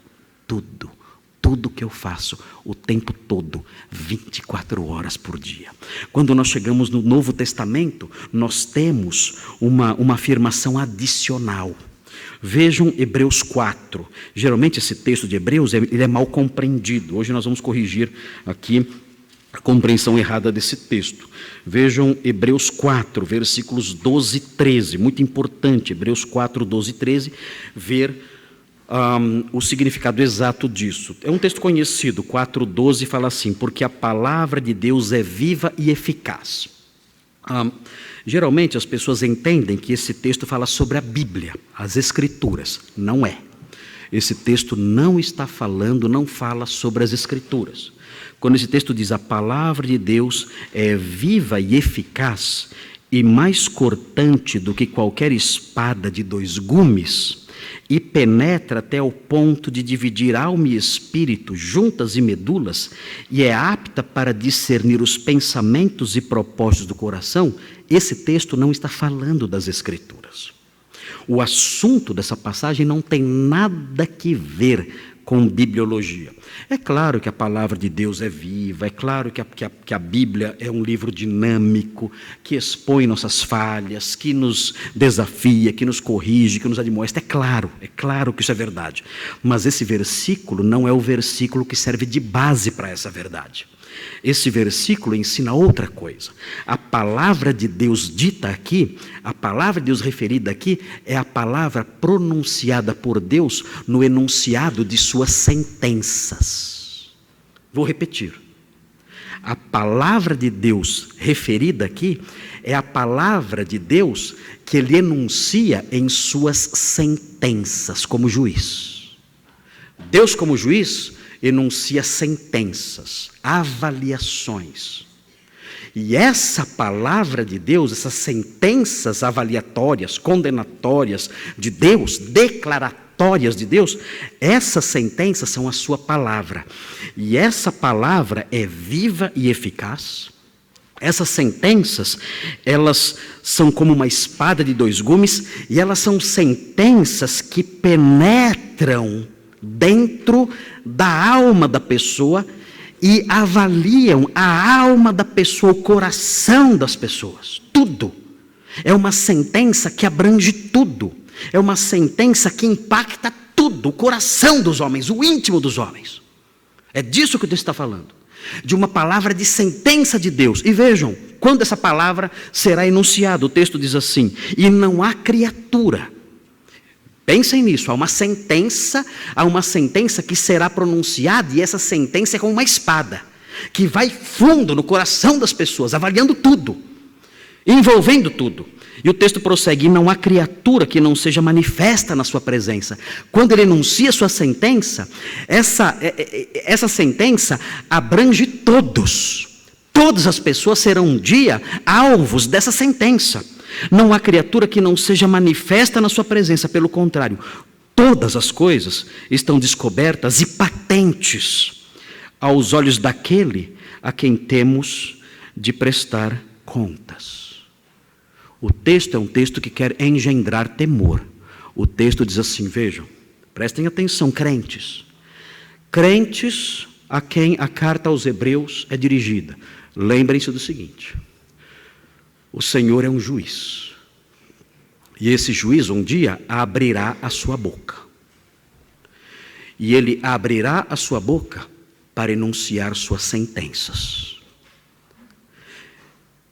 que eu faço, o tempo todo, 24 horas por dia. Quando nós chegamos no Novo Testamento, nós temos uma afirmação adicional. Vejam Hebreus 4. Geralmente esse texto de Hebreus ele é mal compreendido. Hoje nós vamos corrigir aqui a compreensão errada desse texto. Vejam Hebreus 4, versículos 12 e 13. Muito importante, Hebreus 4, 12 e 13, ver o significado exato disso. É um texto conhecido, 4:12 fala assim: porque a palavra de Deus é viva e eficaz. Geralmente as pessoas entendem que esse texto fala sobre a Bíblia, as Escrituras. Não é. Esse texto não fala sobre as Escrituras. Quando esse texto diz a palavra de Deus é viva e eficaz e mais cortante do que qualquer espada de 2 gumes, e penetra até o ponto de dividir alma e espírito, juntas e medulas, e é apta para discernir os pensamentos e propósitos do coração, esse texto não está falando das Escrituras. O assunto dessa passagem não tem nada que ver com bibliologia. É claro que a palavra de Deus é viva, é claro que a Bíblia é um livro dinâmico, que expõe nossas falhas, que nos desafia, que nos corrige, que nos admoesta. É claro que isso é verdade. Mas esse versículo não é o versículo que serve de base para essa verdade. Esse versículo ensina outra coisa. A palavra de Deus dita aqui, a palavra de Deus referida aqui, é a palavra pronunciada por Deus no enunciado de suas sentenças. Vou repetir. A palavra de Deus referida aqui é a palavra de Deus que ele enuncia em suas sentenças como juiz. Deus, como juiz, enuncia sentenças, avaliações. E essa palavra de Deus, essas sentenças avaliatórias, condenatórias de Deus, declaratórias de Deus, essas sentenças são a sua palavra. E essa palavra é viva e eficaz. Essas sentenças, elas são como uma espada de 2 gumes, e elas são sentenças que penetram dentro da alma da pessoa e avaliam a alma da pessoa, o coração das pessoas, tudo. É uma sentença que abrange tudo, é uma sentença que impacta tudo, o coração dos homens, o íntimo dos homens. É disso que Deus está falando, de uma palavra de sentença de Deus. E vejam, quando essa palavra será enunciada, o texto diz assim: e não há criatura. Pensem nisso, há uma sentença que será pronunciada, e essa sentença é como uma espada, que vai fundo no coração das pessoas, avaliando tudo, envolvendo tudo. E o texto prossegue: e não há criatura que não seja manifesta na sua presença. Quando ele enuncia sua sentença, essa sentença abrange todos. Todas as pessoas serão um dia alvos dessa sentença. Não há criatura que não seja manifesta na sua presença, pelo contrário, Todas as coisas estão descobertas e patentes aos olhos daquele a quem temos de prestar contas. O texto é um texto que quer engendrar temor. O texto diz assim, vejam, prestem atenção, crentes. Crentes a quem a carta aos Hebreus é dirigida. Lembrem-se do seguinte, o Senhor é um juiz. E esse juiz um dia abrirá a sua boca. E ele abrirá a sua boca para enunciar suas sentenças.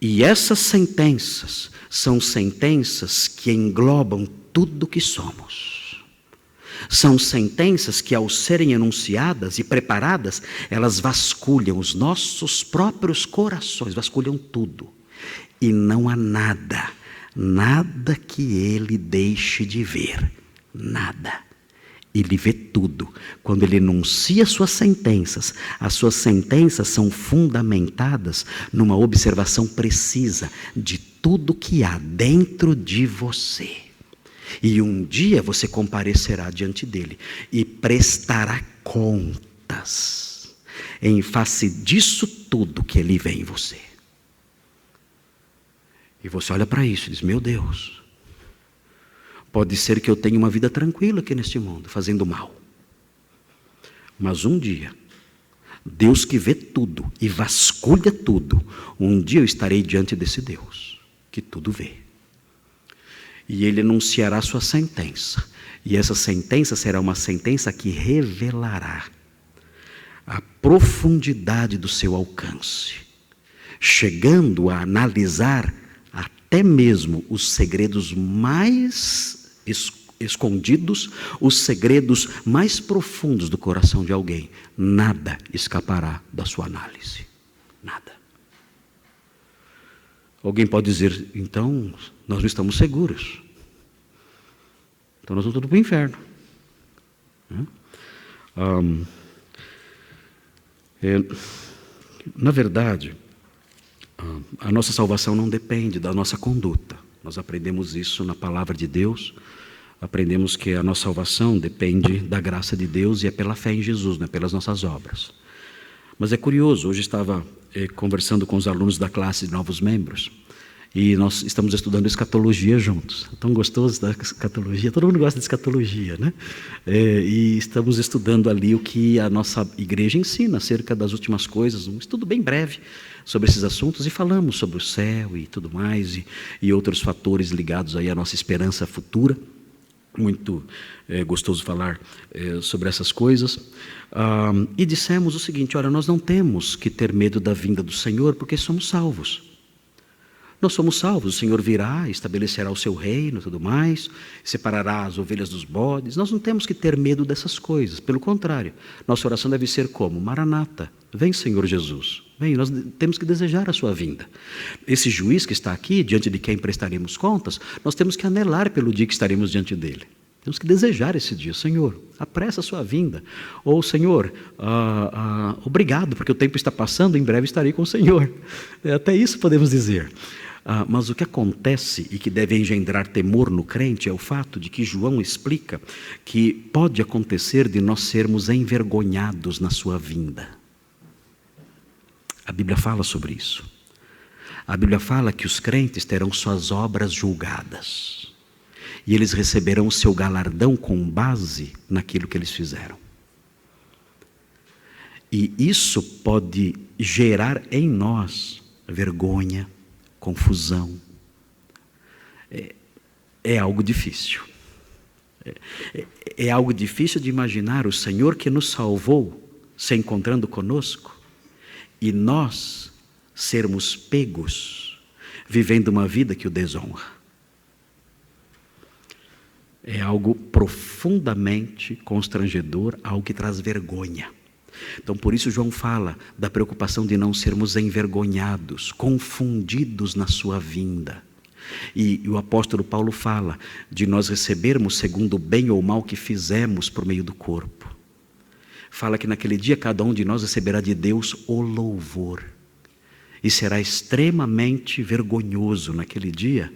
E essas sentenças são sentenças que englobam tudo que somos. São sentenças que, ao serem enunciadas e preparadas, elas vasculham os nossos próprios corações, vasculham tudo. E não há nada que ele deixe de ver. Nada. Ele vê tudo. Quando ele enuncia suas sentenças, as suas sentenças são fundamentadas numa observação precisa de tudo que há dentro de você. E um dia você comparecerá diante dele e prestará contas em face disso tudo que ele vê em você. E você olha para isso e diz, meu Deus, pode ser que eu tenha uma vida tranquila aqui neste mundo, fazendo mal. Mas um dia, Deus que vê tudo e vasculha tudo, um dia eu estarei diante desse Deus, que tudo vê. E ele enunciará sua sentença. E essa sentença será uma sentença que revelará a profundidade do seu alcance, chegando a analisar até mesmo os segredos mais escondidos, os segredos mais profundos do coração de alguém. Nada escapará da sua análise. Nada. Alguém pode dizer, então, nós não estamos seguros. Então nós vamos tudo para o inferno. Na verdade, a nossa salvação não depende da nossa conduta. Nós aprendemos isso na palavra de Deus. Aprendemos que a nossa salvação depende da graça de Deus e é pela fé em Jesus, não é pelas nossas obras. Mas é curioso, hoje estava conversando com os alunos da classe de novos membros e nós estamos estudando escatologia juntos. É tão gostoso da escatologia, todo mundo gosta de escatologia, né? E estamos estudando ali o que a nossa igreja ensina acerca das últimas coisas, um estudo bem breve sobre esses assuntos, e falamos sobre o céu e tudo mais, e outros fatores ligados aí à nossa esperança futura. Muito gostoso falar sobre essas coisas. E dissemos o seguinte, olha, nós não temos que ter medo da vinda do Senhor, porque somos salvos. Nós somos salvos, o Senhor virá, estabelecerá o seu reino e tudo mais, separará as ovelhas dos bodes. Nós não temos que ter medo dessas coisas, pelo contrário, nossa oração deve ser como? Maranata, vem Senhor Jesus, vem, nós temos que desejar a sua vinda. Esse juiz que está aqui, diante de quem prestaremos contas, nós temos que anelar pelo dia que estaremos diante dele. Temos que desejar esse dia, Senhor, apressa a sua vinda. Ou, Senhor, obrigado, porque o tempo está passando, em breve estarei com o Senhor. Até isso podemos dizer. Mas o que acontece e que deve engendrar temor no crente é o fato de que João explica que pode acontecer de nós sermos envergonhados na sua vinda. A Bíblia fala sobre isso. A Bíblia fala que os crentes terão suas obras julgadas. E eles receberão o seu galardão com base naquilo que eles fizeram. E isso pode gerar em nós vergonha, confusão. É algo difícil. É algo difícil de imaginar o Senhor que nos salvou se encontrando conosco e nós sermos pegos vivendo uma vida que o desonra. É algo profundamente constrangedor, algo que traz vergonha. Então, por isso João fala da preocupação de não sermos envergonhados, confundidos na sua vinda. E o apóstolo Paulo fala de nós recebermos segundo o bem ou mal que fizemos por meio do corpo. Fala que naquele dia cada um de nós receberá de Deus o louvor. E será extremamente vergonhoso naquele dia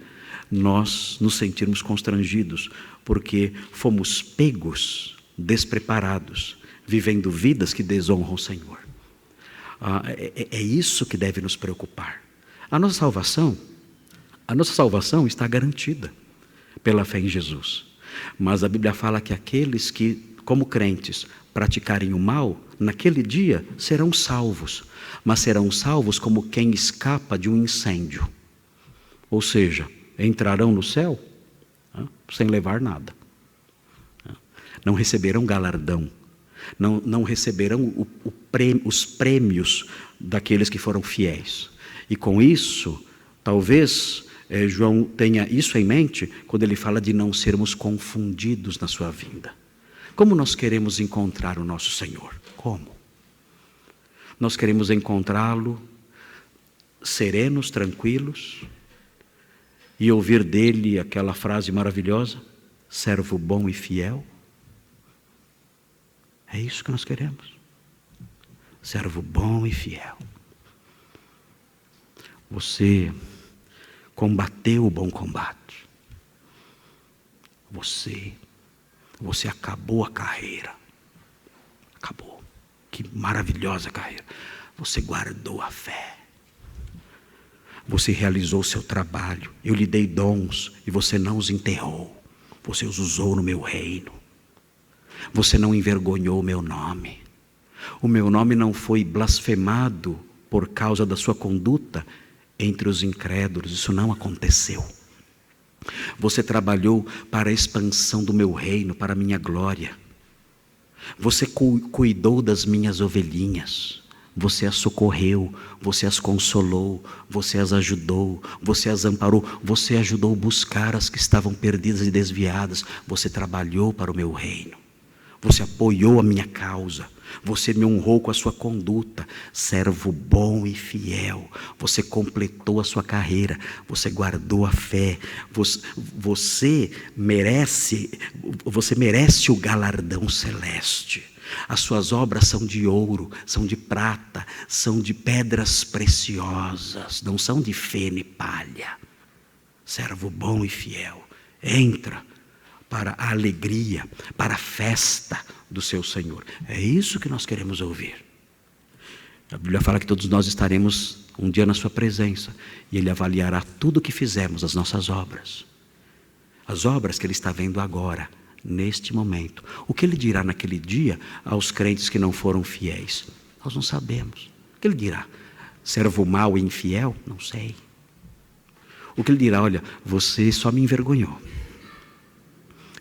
nós nos sentirmos constrangidos, porque fomos pegos, despreparados, vivendo vidas que desonram o Senhor. É isso que deve nos preocupar. A nossa salvação está garantida pela fé em Jesus. Mas a Bíblia fala que aqueles que, como crentes, praticarem o mal, naquele dia serão salvos. Mas serão salvos como quem escapa de um incêndio. Ou seja, entrarão no céu sem levar nada. Não receberão galardão. Não receberão os prêmios daqueles que foram fiéis. E com isso, talvez João tenha isso em mente quando ele fala de não sermos confundidos na sua vinda. Como nós queremos encontrar o nosso Senhor? Como? Nós queremos encontrá-lo serenos, tranquilos, e ouvir dele aquela frase maravilhosa: servo bom e fiel. É isso que nós queremos. Servo bom e fiel. Você combateu o bom combate. Você acabou a carreira. Acabou. Que maravilhosa carreira. Você guardou a fé. Você realizou o seu trabalho. Eu lhe dei dons e você não os enterrou. Você os usou no meu reino. Você não envergonhou o meu nome. O meu nome não foi blasfemado por causa da sua conduta entre os incrédulos. Isso não aconteceu. Você trabalhou para a expansão do meu reino, para a minha glória. Você cuidou das minhas ovelhinhas. Você as socorreu, você as consolou, você as ajudou, você as amparou, você ajudou a buscar as que estavam perdidas e desviadas. Você trabalhou para o meu reino. Você apoiou a minha causa. Você me honrou com a sua conduta. Servo bom e fiel. Você completou a sua carreira. Você guardou a fé. Você merece o galardão celeste. As suas obras são de ouro, são de prata, são de pedras preciosas, não são de feno e palha. Servo bom e fiel. Entra para a alegria, para a festa do seu Senhor. É isso que nós queremos ouvir. A Bíblia fala que todos nós estaremos um dia na sua presença e Ele avaliará tudo o que fizemos, as nossas obras. As obras que Ele está vendo agora, neste momento. O que Ele dirá naquele dia aos crentes que não foram fiéis? Nós não sabemos. O que Ele dirá? Servo mau e infiel? Não sei. O que Ele dirá? Olha, você só me envergonhou.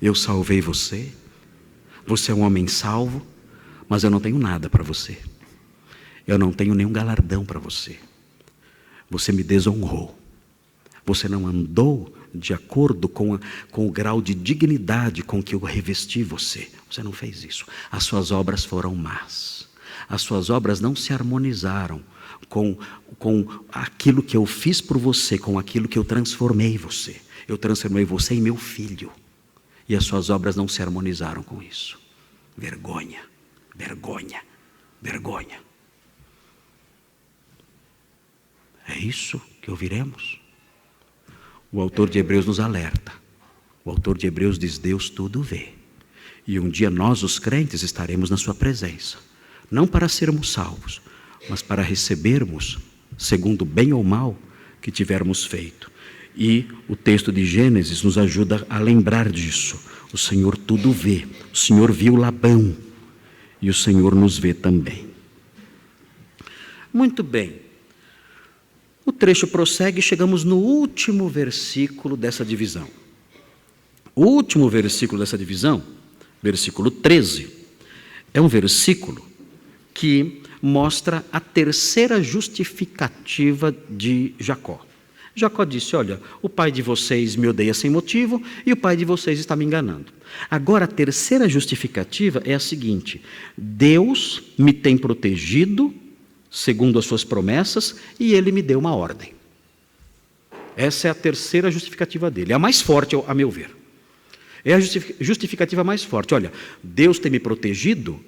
Eu salvei você. Você é um homem salvo, mas eu não tenho nada para você. Eu não tenho nenhum galardão para você. Você me desonrou. Você não andou de acordo com o grau de dignidade com que eu revesti você. Você não fez isso. As suas obras foram más. As suas obras não se harmonizaram com aquilo que eu fiz por você, com aquilo que eu transformei você. Eu transformei você em meu filho. E as suas obras não se harmonizaram com isso. Vergonha, vergonha, vergonha. É isso que ouviremos? O autor de Hebreus nos alerta. O autor de Hebreus diz: Deus tudo vê. E um dia nós, os crentes, estaremos na sua presença. Não para sermos salvos, mas para recebermos, segundo o bem ou mal que tivermos feito. E o texto de Gênesis nos ajuda a lembrar disso. O Senhor tudo vê. O Senhor viu Labão. E o Senhor nos vê também. Muito bem. O trecho prossegue e chegamos no último versículo dessa divisão. O último versículo dessa divisão, versículo 13, é um versículo que mostra a terceira justificativa de Jacó. Jacó disse: olha, o pai de vocês me odeia sem motivo e o pai de vocês está me enganando. Agora a terceira justificativa é a seguinte: Deus me tem protegido segundo as suas promessas e Ele me deu uma ordem. Essa é a terceira justificativa dele, é a mais forte a meu ver. É a justificativa mais forte. Olha, Deus tem me protegido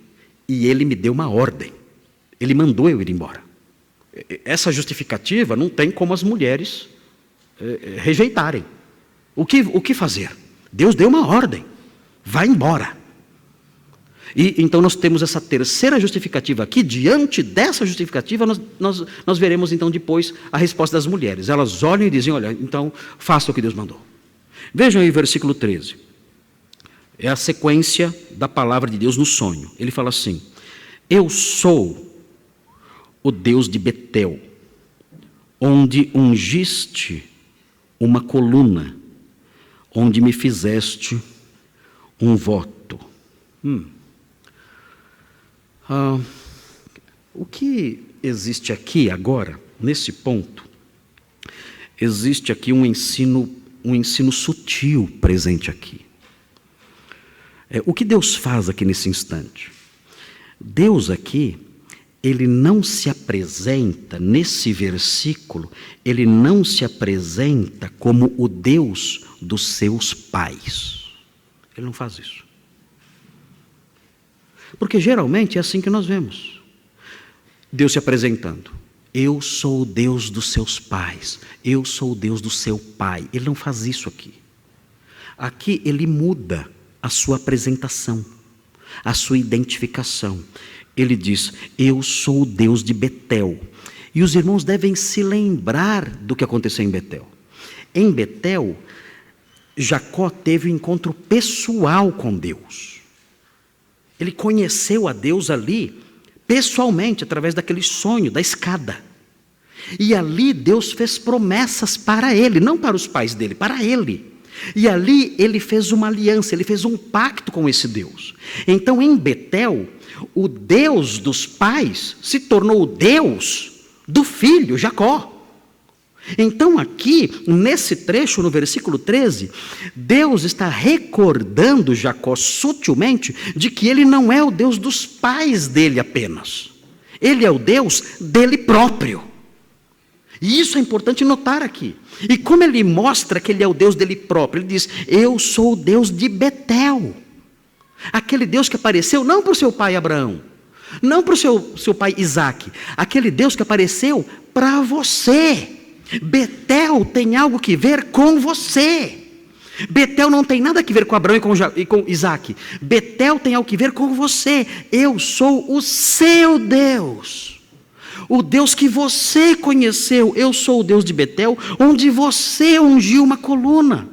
e Ele me deu uma ordem. Ele mandou eu ir embora. Essa justificativa não tem como as mulheres rejeitarem. O que fazer? Deus deu uma ordem, vai embora. E então nós temos essa terceira justificativa aqui. Diante dessa justificativa, nós veremos então depois a resposta das mulheres. Elas olham e dizem, olha, então faça o que Deus mandou. Vejam aí o versículo 13. É a sequência da palavra de Deus no sonho. Ele fala assim: eu sou o Deus de Betel, onde ungiste uma coluna, onde me fizeste um voto. O que existe aqui agora, nesse ponto, existe aqui um ensino sutil presente aqui. O que Deus faz aqui nesse instante? Deus aqui, ele não se apresenta, nesse versículo, ele não se apresenta como o Deus dos seus pais. Ele não faz isso. Porque geralmente é assim que nós vemos. Deus se apresentando. Eu sou o Deus dos seus pais. Eu sou o Deus do seu pai. Ele não faz isso aqui. Aqui ele muda a sua apresentação, a sua identificação. Ele diz, eu sou o Deus de Betel. E os irmãos devem se lembrar do que aconteceu em Betel. Em Betel, Jacó teve um encontro pessoal com Deus. Ele conheceu a Deus ali, pessoalmente, através daquele sonho, da escada. E ali Deus fez promessas para ele, não para os pais dele, para ele. E ali ele fez uma aliança, ele fez um pacto com esse Deus. Então em Betel, o Deus dos pais se tornou o Deus do filho Jacó. Então aqui, nesse trecho, no versículo 13, Deus está recordando Jacó sutilmente de que ele não é o Deus dos pais dele apenas. Ele é o Deus dele próprio. E isso é importante notar aqui. E como ele mostra que ele é o Deus dele próprio, ele diz, eu sou o Deus de Betel. Aquele Deus que apareceu não para o seu pai Abraão, não para o seu pai Isaque, aquele Deus que apareceu para você. Betel tem algo que ver com você. Betel não tem nada a ver com Abraão e com Isaque. Betel tem algo que ver com você. Eu sou o seu Deus. O Deus que você conheceu. Eu sou o Deus de Betel, onde você ungiu uma coluna.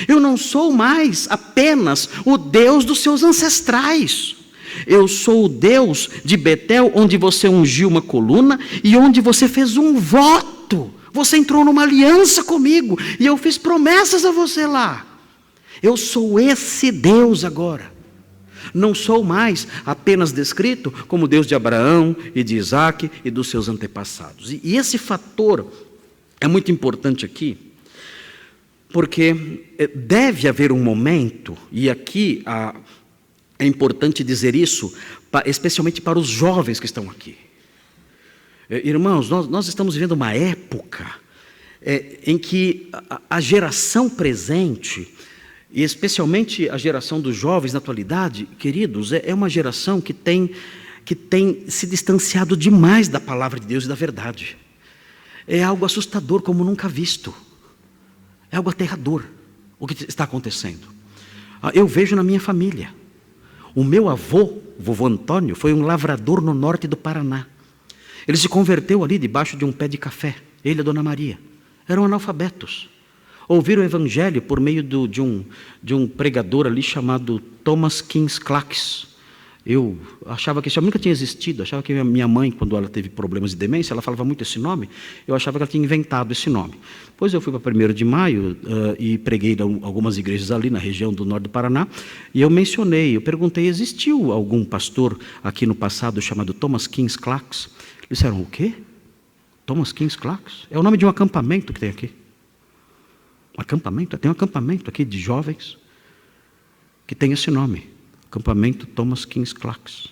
Eu não sou mais apenas o Deus dos seus ancestrais. Eu sou o Deus de Betel, onde você ungiu uma coluna e onde você fez um voto. Você entrou numa aliança comigo e eu fiz promessas a você lá. Eu sou esse Deus agora. Não sou mais apenas descrito como Deus de Abraão e de Isaque e dos seus antepassados. E esse fator é muito importante aqui, porque deve haver um momento, e aqui é importante dizer isso, especialmente para os jovens que estão aqui. Irmãos, nós estamos vivendo uma época em que a geração presente, e especialmente a geração dos jovens na atualidade, queridos, é uma geração que tem se distanciado demais da palavra de Deus e da verdade. É algo assustador como nunca visto. É algo aterrador o que está acontecendo. Eu vejo na minha família. O meu avô, vovô Antônio, foi um lavrador no norte do Paraná. Ele se converteu ali debaixo de um pé de café, ele e a Dona Maria. Eram analfabetos. Ouviram o evangelho por meio de um pregador ali chamado Thomas Kings Clarks. Eu achava que esse homem nunca tinha existido. Achava que minha mãe, quando ela teve problemas de demência, ela falava muito esse nome. Eu achava que ela tinha inventado esse nome. Depois eu fui para 1º de Maio e preguei em algumas igrejas ali na região do norte do Paraná. E eu perguntei, existiu algum pastor aqui no passado chamado Thomas Kings Clarks? Eles disseram, o quê? Thomas Kings Clarks? É o nome de um acampamento que tem aqui. Tem um acampamento aqui de jovens que tem esse nome. Acampamento Thomas Kings Clarks.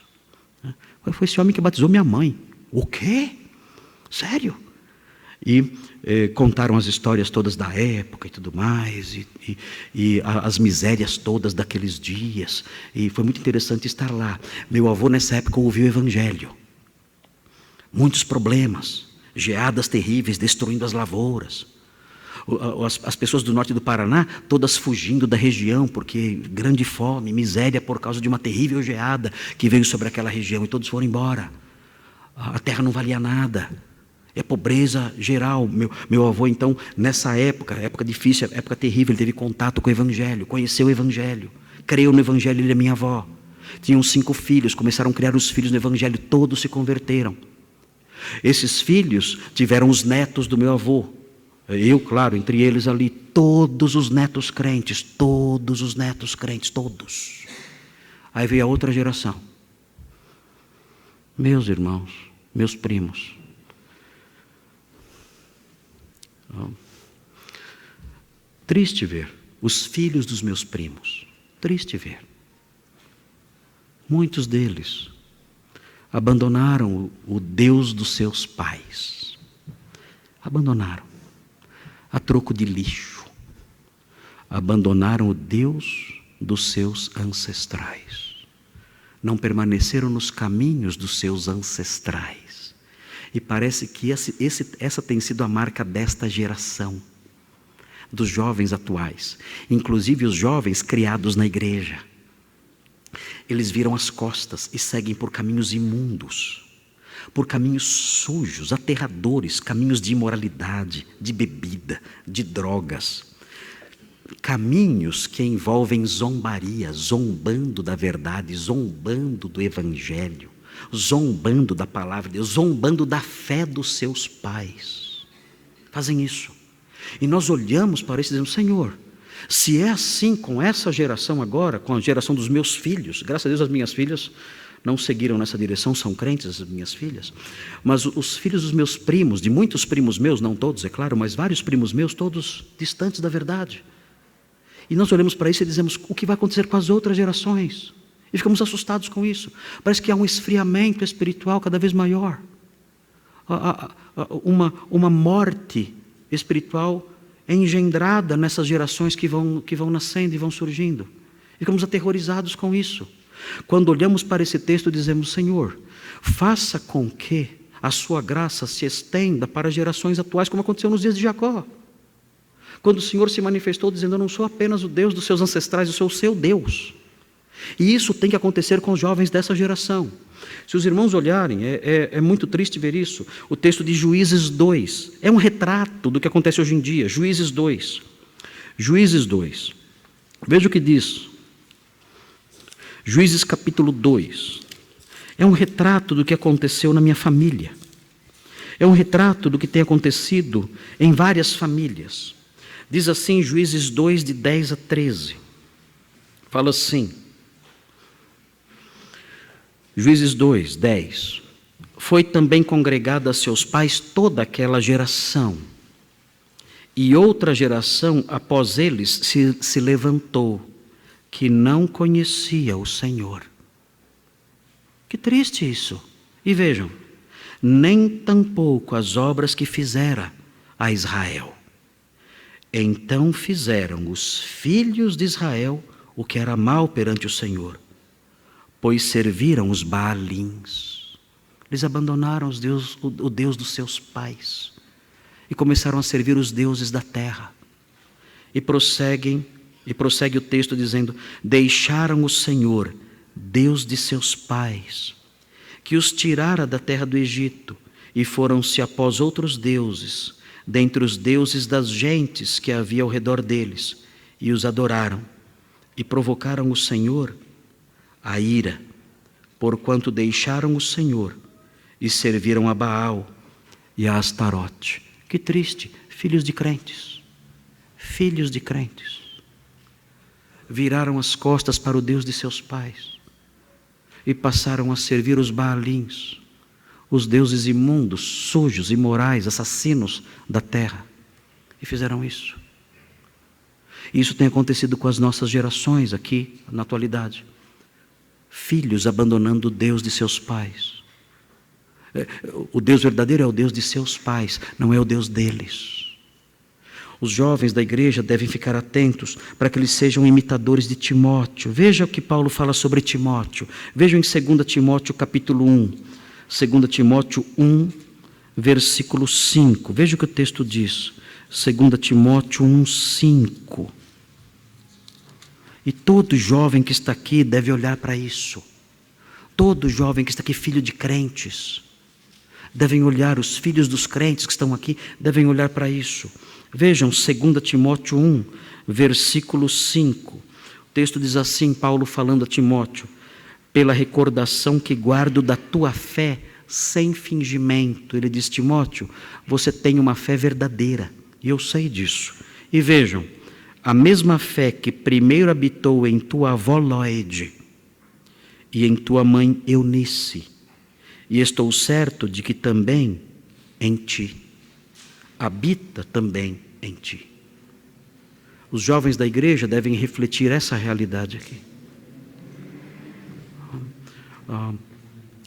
Foi esse homem que batizou minha mãe. O quê? Sério? E contaram as histórias todas da época e tudo mais, e as misérias todas daqueles dias. E foi muito interessante estar lá. Meu avô nessa época ouviu o evangelho. Muitos problemas, geadas terríveis destruindo as lavouras. As pessoas do norte do Paraná, todas fugindo da região, porque grande fome, miséria por causa de uma terrível geada que veio sobre aquela região, e todos foram embora. A terra não valia nada. É pobreza geral. Meu avô, então, nessa época difícil, época terrível, ele teve contato com o Evangelho, conheceu o Evangelho, creu no Evangelho, ele e a minha avó. Tinham 5 filhos, começaram a criar os filhos no Evangelho, todos se converteram. Esses filhos tiveram os netos do meu avô. Eu, claro, entre eles ali, todos os netos crentes, todos. Aí veio a outra geração. Meus irmãos, meus primos. Triste ver os filhos dos meus primos. Triste ver. Muitos deles abandonaram o Deus dos seus pais. Abandonaram. A troco de lixo. Abandonaram o Deus dos seus ancestrais. Não permaneceram nos caminhos dos seus ancestrais. E parece que essa tem sido a marca desta geração, dos jovens atuais, inclusive os jovens criados na igreja. Eles viram as costas e seguem por caminhos imundos, por caminhos sujos, aterradores, caminhos de imoralidade, de bebida, de drogas, caminhos que envolvem zombaria, zombando da verdade, zombando do Evangelho, zombando da palavra de Deus, zombando da fé dos seus pais. Fazem isso. E nós olhamos para isso e dizemos: Senhor, se é assim com essa geração agora, com a geração dos meus filhos, graças a Deus as minhas filhas não seguiram nessa direção, são crentes as minhas filhas, mas os filhos dos meus primos, de muitos primos meus, não todos, é claro, mas vários primos meus, todos distantes da verdade. E nós olhamos para isso e dizemos: o que vai acontecer com as outras gerações? E ficamos assustados com isso. Parece que há um esfriamento espiritual cada vez maior. Uma morte espiritual engendrada nessas gerações que vão nascendo e vão surgindo. E ficamos aterrorizados com isso. Quando olhamos para esse texto, dizemos: Senhor, faça com que a sua graça se estenda para gerações atuais, como aconteceu nos dias de Jacó. Quando o Senhor se manifestou dizendo: eu não sou apenas o Deus dos seus ancestrais, eu sou o seu Deus. E isso tem que acontecer com os jovens dessa geração. Se os irmãos olharem, é muito triste ver isso. O texto de Juízes 2 é um retrato do que acontece hoje em dia. Juízes 2. Veja o que diz. Juízes capítulo 2. É um retrato do que aconteceu na minha família. É um retrato do que tem acontecido em várias famílias. Diz assim, Juízes 2, de 10 a 13. Fala assim. Juízes 2, 10. Foi também congregada a seus pais toda aquela geração. E outra geração após eles se levantou, que não conhecia o Senhor. Que triste isso. E vejam, nem tampouco as obras que fizera a Israel. Então fizeram os filhos de Israel o que era mal perante o Senhor, pois serviram os Baalins. Eles abandonaram o Deus dos seus pais e começaram a servir os deuses da terra. E prossegue o texto dizendo: deixaram o Senhor, Deus de seus pais, que os tirara da terra do Egito, e foram-se após outros deuses, dentre os deuses das gentes que havia ao redor deles, e os adoraram, e provocaram o Senhor a ira, porquanto deixaram o Senhor e serviram a Baal e a Astarote. Que triste, filhos de crentes, viraram as costas para o Deus de seus pais e passaram a servir os Baalins, os deuses imundos, sujos, imorais, assassinos da terra, e fizeram isso. Isso tem acontecido com as nossas gerações aqui, na atualidade. Filhos abandonando o Deus de seus pais. O Deus verdadeiro é o Deus de seus pais, não é o Deus deles. Os jovens da igreja devem ficar atentos para que eles sejam imitadores de Timóteo. Veja o que Paulo fala sobre Timóteo. Vejam em 2 Timóteo capítulo 1. 2 Timóteo 1, versículo 5. Veja o que o texto diz. 2 Timóteo 1,5. E todo jovem que está aqui deve olhar para isso. Todo jovem que está aqui, filho de crentes, devem olhar, os filhos dos crentes que estão aqui, devem olhar para isso. Vejam, 2 Timóteo 1, versículo 5. O texto diz assim, Paulo falando a Timóteo: pela recordação que guardo da tua fé sem fingimento. Ele diz: Timóteo, você tem uma fé verdadeira, e eu sei disso. E vejam, a mesma fé que primeiro habitou em tua avó Lóide e em tua mãe Eunice, e estou certo de que também em ti, habita também em ti. Os jovens da igreja devem refletir essa realidade aqui.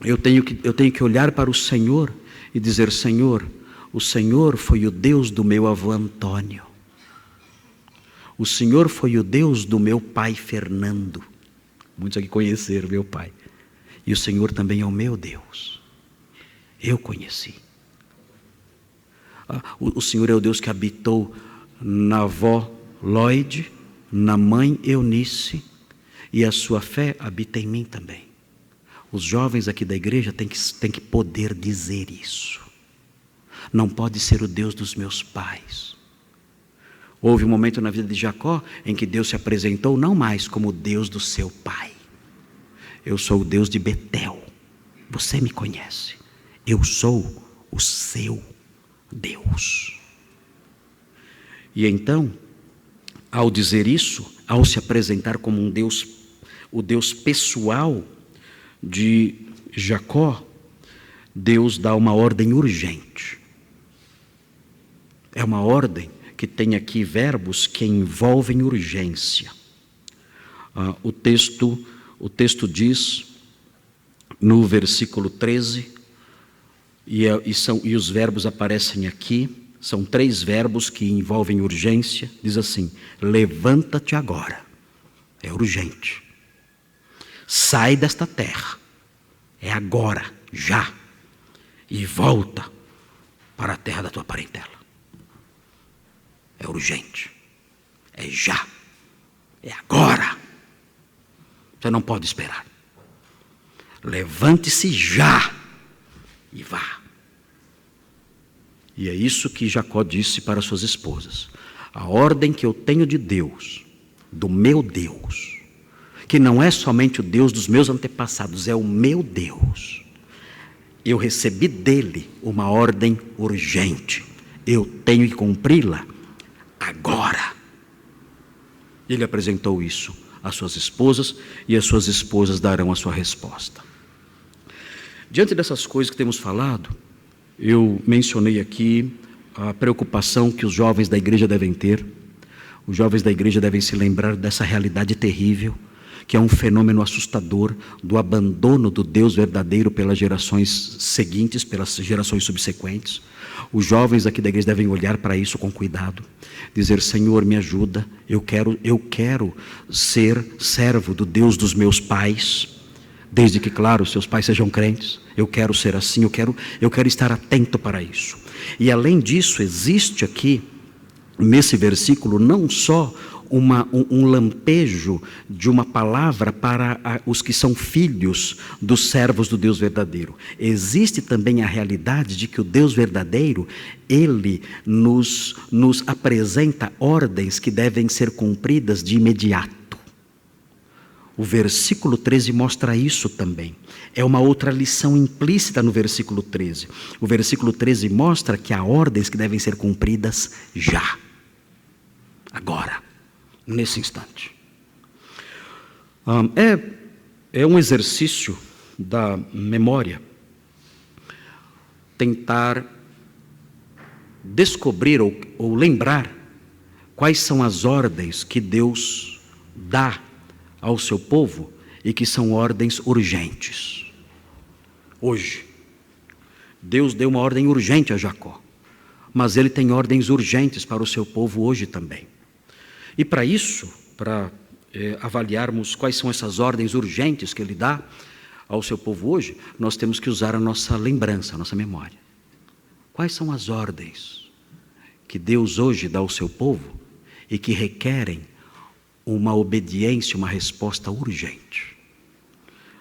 Eu tenho que olhar para o Senhor e dizer: Senhor, o Senhor foi o Deus do meu avô Antônio. O Senhor foi o Deus do meu pai Fernando. Muitos aqui conheceram meu pai. E o Senhor também é o meu Deus. Eu conheci. O Senhor é o Deus que habitou na avó Lóide, na mãe Eunice, e a sua fé habita em mim também. Os jovens aqui da igreja têm que poder dizer isso. Não pode ser o Deus dos meus pais. Houve um momento na vida de Jacó em que Deus se apresentou não mais como o Deus do seu pai. Eu sou o Deus de Betel. Você me conhece. Eu sou o seu Deus. E então, ao dizer isso, ao se apresentar como um Deus, o Deus pessoal de Jacó, Deus dá uma ordem urgente. É uma ordem que tem aqui verbos que envolvem urgência. O texto diz, no versículo 13, e os verbos aparecem aqui, são 3 verbos que envolvem urgência. Diz assim: levanta-te agora, é urgente. Sai desta terra, é agora, já, e volta para a terra da tua parentela. É urgente, é já, é agora. Você não pode esperar. Levante-se já e vá. E é isso que Jacó disse para suas esposas: a ordem que eu tenho de Deus, do meu Deus, que não é somente o Deus dos meus antepassados, é o meu Deus. Eu recebi dele uma ordem urgente. Eu tenho que cumpri-la agora. Ele apresentou isso às suas esposas, e as suas esposas darão a sua resposta. Diante dessas coisas que temos falado, eu mencionei aqui a preocupação que os jovens da igreja devem ter. Os jovens da igreja devem se lembrar dessa realidade terrível, que é um fenômeno assustador do abandono do Deus verdadeiro pelas gerações seguintes, pelas gerações subsequentes. Os jovens aqui da igreja devem olhar para isso com cuidado, dizer: Senhor, me ajuda, eu quero ser servo do Deus dos meus pais, desde que, claro, seus pais sejam crentes. Eu quero ser assim, eu quero estar atento para isso. E além disso, existe aqui, nesse versículo, não só um lampejo de uma palavra para os que são filhos dos servos do Deus verdadeiro. Existe também a realidade de que o Deus verdadeiro, ele nos apresenta ordens que devem ser cumpridas de imediato. O versículo 13 mostra isso também. É uma outra lição implícita no versículo 13. O versículo 13 mostra que há ordens que devem ser cumpridas já, agora, nesse instante. É um exercício da memória tentar descobrir ou lembrar quais são as ordens que Deus dá ao seu povo e que são ordens urgentes. Hoje, Deus deu uma ordem urgente a Jacó, mas ele tem ordens urgentes para o seu povo hoje também. E para isso, para avaliarmos quais são essas ordens urgentes que ele dá ao seu povo hoje, nós temos que usar a nossa lembrança, a nossa memória. Quais são as ordens que Deus hoje dá ao seu povo e que requerem uma obediência, uma resposta urgente.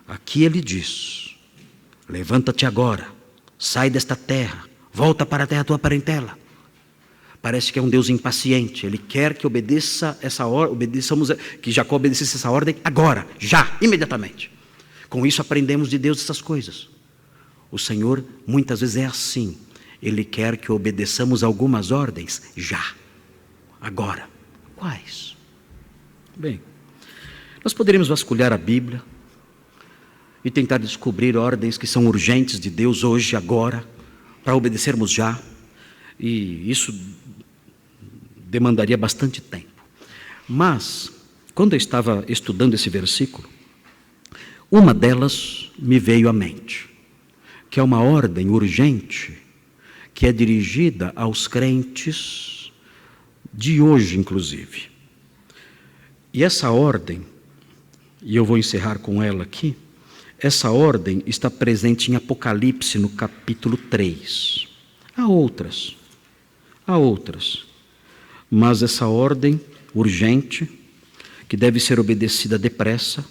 Aqui ele diz: levanta-te agora, sai desta terra, volta para a terra tua parentela. Parece que é um Deus impaciente. Ele quer que obedeçamos, que Jacó obedecesse essa ordem agora, já, imediatamente. Com isso aprendemos de Deus essas coisas. O Senhor muitas vezes é assim. Ele quer que obedeçamos algumas ordens já, agora. Quais? Bem, nós poderíamos vasculhar a Bíblia e tentar descobrir ordens que são urgentes de Deus hoje, agora, para obedecermos já. E isso demandaria bastante tempo. Mas, quando eu estava estudando esse versículo, uma delas me veio à mente, que é uma ordem urgente, que é dirigida aos crentes de hoje, inclusive. E essa ordem, e eu vou encerrar com ela aqui, essa ordem está presente em Apocalipse, no capítulo 3. Há outras, mas essa ordem urgente, que deve ser obedecida depressa,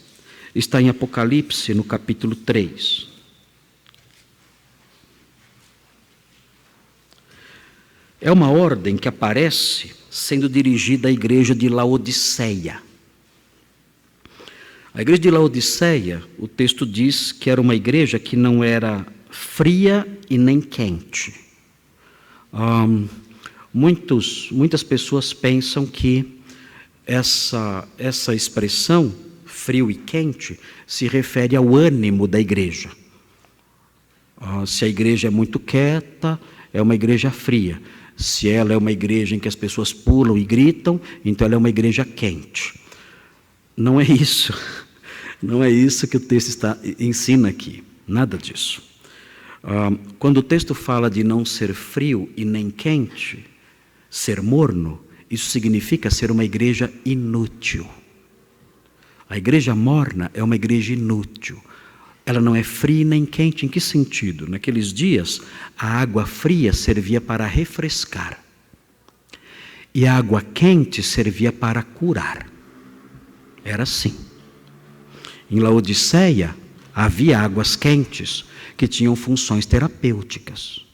está em Apocalipse, no capítulo 3. É uma ordem que aparece sendo dirigida à igreja de Laodiceia. A igreja de Laodiceia, o texto diz que era uma igreja que não era fria e nem quente. Muitas pessoas pensam que essa expressão, frio e quente, se refere ao ânimo da igreja. Se a igreja é muito quieta, é uma igreja fria. Se ela é uma igreja em que as pessoas pulam e gritam, então ela é uma igreja quente. Não é isso. Não é isso que o texto ensina aqui. Nada disso. Quando o texto fala de não ser frio e nem quente, ser morno, isso significa ser uma igreja inútil. A igreja morna é uma igreja inútil. Ela não é fria nem quente. Em que sentido? Naqueles dias, a água fria servia para refrescar. E a água quente servia para curar. Era assim. Em Laodiceia, havia águas quentes que tinham funções terapêuticas.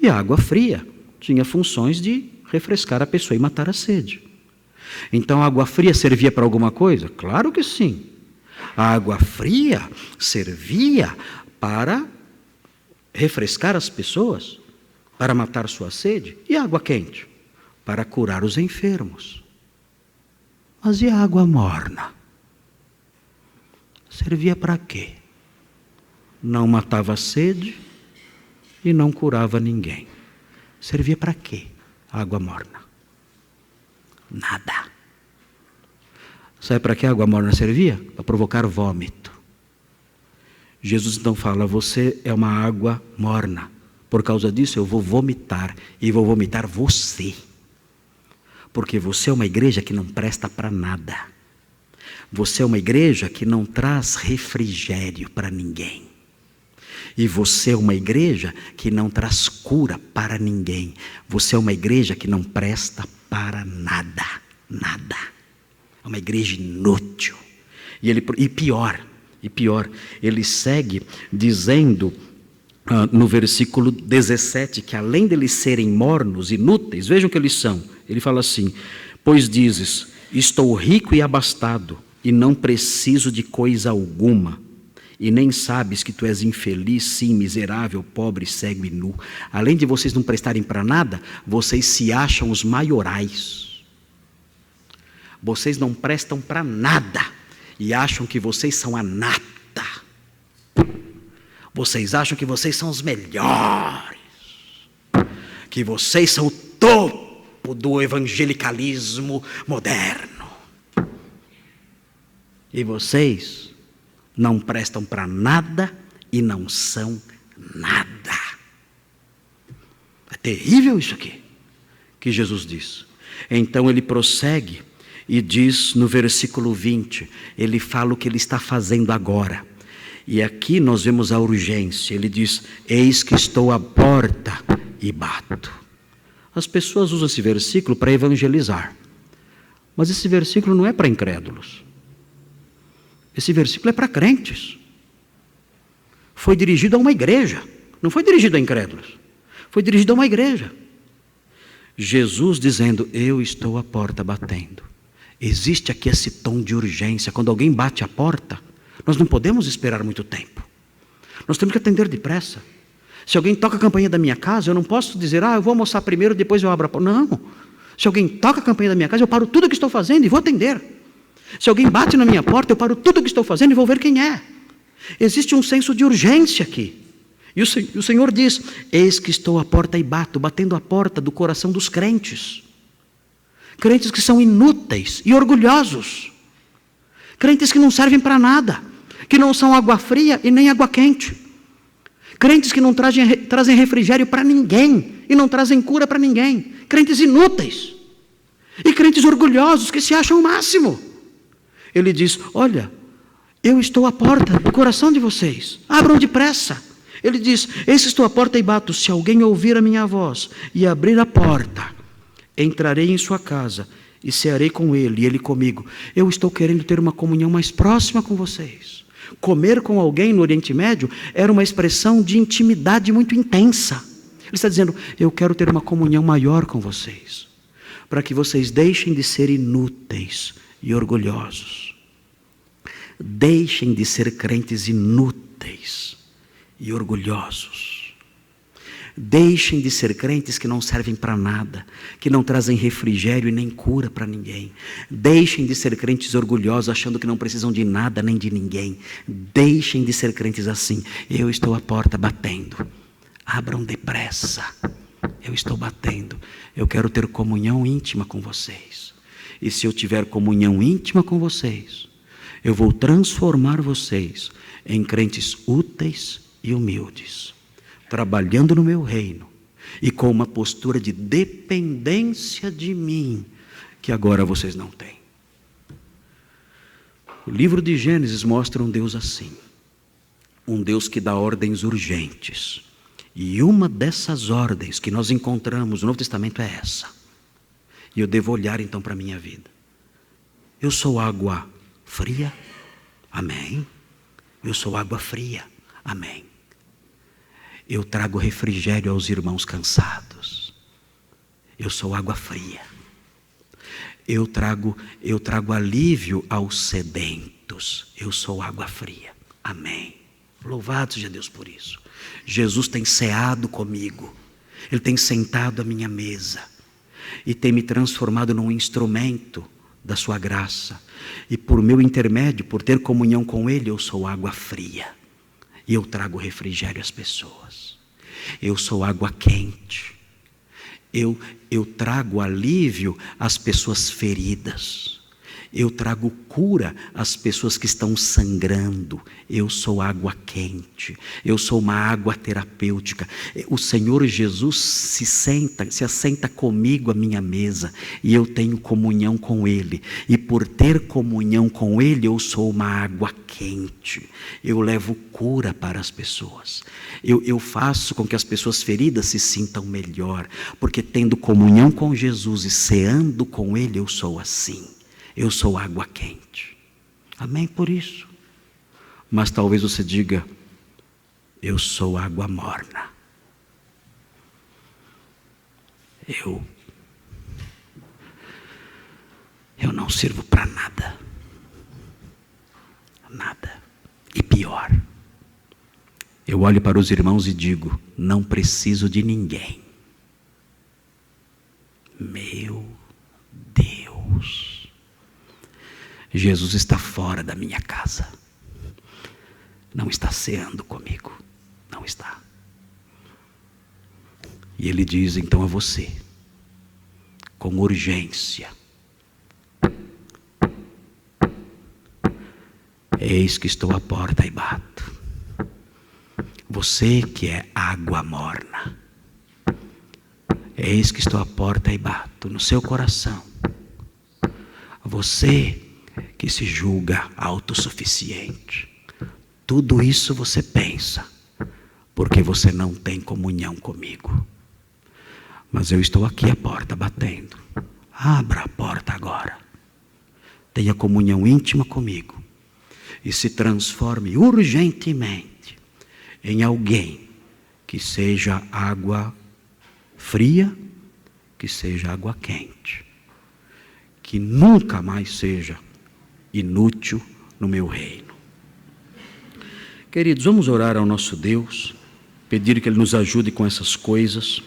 E a água fria tinha funções de refrescar a pessoa e matar a sede. Então a água fria servia para alguma coisa? Claro que sim. A água fria servia para refrescar as pessoas, para matar sua sede. E a água quente? Para curar os enfermos. Mas e a água morna? Servia para quê? Não matava a sede e não curava ninguém. Servia para quê? A água morna? Nada. Sabe para que a água morna servia? Para provocar vômito. Jesus então fala: você é uma água morna. Por causa disso eu vou vomitar. E vou vomitar você. Porque você é uma igreja que não presta para nada. Você é uma igreja que não traz refrigério para ninguém. E você é uma igreja que não traz cura para ninguém. Você é uma igreja que não presta para nada. Nada. É uma igreja inútil. E pior, ele segue dizendo no versículo 17, que além deles serem mornos, inúteis, vejam o que eles são. Ele fala assim: pois dizes, estou rico e abastado, e não preciso de coisa alguma. E nem sabes que tu és infeliz, sim, miserável, pobre, cego e nu. Além de vocês não prestarem para nada, vocês se acham os maiorais. Vocês não prestam para nada e acham que vocês são a nata. Vocês acham que vocês são os melhores, que vocês são o topo do evangelicalismo moderno. E vocês não prestam para nada e não são nada. É terrível isso aqui, que Jesus diz. Então ele prossegue e diz no versículo 20, ele fala o que ele está fazendo agora. E aqui nós vemos a urgência. Ele diz: eis que estou à porta e bato. As pessoas usam esse versículo para evangelizar. Mas esse versículo não é para incrédulos. Esse versículo é para crentes. Foi dirigido a uma igreja. Não foi dirigido a incrédulos. Foi dirigido a uma igreja. Jesus dizendo, eu estou à porta batendo. Existe aqui esse tom de urgência. Quando alguém bate a porta, nós não podemos esperar muito tempo. Nós temos que atender depressa. Se alguém toca a campainha da minha casa, eu não posso dizer, eu vou almoçar primeiro, depois eu abro a porta. Não. Se alguém toca a campainha da minha casa, eu paro tudo o que estou fazendo e vou atender. Se alguém bate na minha porta, eu paro tudo o que estou fazendo e vou ver quem é. Existe um senso de urgência aqui. E o Senhor diz, eis que estou à porta e bato, batendo a porta do coração dos crentes. Crentes que são inúteis e orgulhosos. Crentes que não servem para nada. Que não são água fria e nem água quente. Crentes que não trazem refrigério para ninguém. E não trazem cura para ninguém. Crentes inúteis. E crentes orgulhosos que se acham o máximo. Ele diz, olha, eu estou à porta do coração de vocês. Abram depressa. Ele diz, eis que estou à porta e bato. Se alguém ouvir a minha voz e abrir a porta, entrarei em sua casa e cearei com ele e ele comigo. Eu estou querendo ter uma comunhão mais próxima com vocês. Comer com alguém no Oriente Médio era uma expressão de intimidade muito intensa. Ele está dizendo, eu quero ter uma comunhão maior com vocês, para que vocês deixem de ser inúteis e orgulhosos. Deixem de ser crentes inúteis e orgulhosos. Deixem de ser crentes que não servem para nada, que não trazem refrigério e nem cura para ninguém. Deixem de ser crentes orgulhosos, achando que não precisam de nada nem de ninguém. Deixem de ser crentes assim. Eu estou à porta batendo. Abram depressa. Eu estou batendo. Eu quero ter comunhão íntima com vocês. E se eu tiver comunhão íntima com vocês, eu vou transformar vocês em crentes úteis e humildes, trabalhando no meu reino e com uma postura de dependência de mim, que agora vocês não têm. O livro de Gênesis mostra um Deus assim, um Deus que dá ordens urgentes, e uma dessas ordens que nós encontramos no Novo Testamento é essa, e eu devo olhar então para a minha vida. Eu sou água fria? Amém. Eu sou água fria? Amém. Eu trago refrigério aos irmãos cansados. Eu sou água fria. Eu trago alívio aos sedentos. Eu sou água fria. Amém. Louvado seja Deus por isso. Jesus tem ceado comigo. Ele tem sentado à minha mesa. E tem me transformado num instrumento da sua graça. E por meu intermédio, por ter comunhão com Ele, eu sou água fria. E eu trago refrigério às pessoas. Eu sou água quente. Eu trago alívio às pessoas feridas. Eu trago cura às pessoas que estão sangrando. Eu sou água quente. Eu sou uma água terapêutica. O Senhor Jesus se assenta comigo à minha mesa e eu tenho comunhão com Ele. E por ter comunhão com Ele, eu sou uma água quente. Eu levo cura para as pessoas. Eu faço com que as pessoas feridas se sintam melhor, porque tendo comunhão com Jesus e ceando com Ele, eu sou assim. Eu sou água quente. Amém por isso. Mas talvez você diga, eu sou água morna. Eu não sirvo para nada. Nada. E pior, eu olho para os irmãos e digo, não preciso de ninguém. Meu Deus. Jesus está fora da minha casa. Não está ceando comigo. Não está. E Ele diz então a você, com urgência, eis que estou à porta e bato. Você que é água morna, eis que estou à porta e bato no seu coração. Você que se julga autossuficiente, tudo isso você pensa, porque você não tem comunhão comigo. Mas eu estou aqui à porta batendo. Abra a porta agora. Tenha comunhão íntima comigo. E se transforme urgentemente em alguém que seja água fria, que seja água quente. Que nunca mais seja inútil no meu reino. Queridos, vamos orar ao nosso Deus, pedir que Ele nos ajude com essas coisas.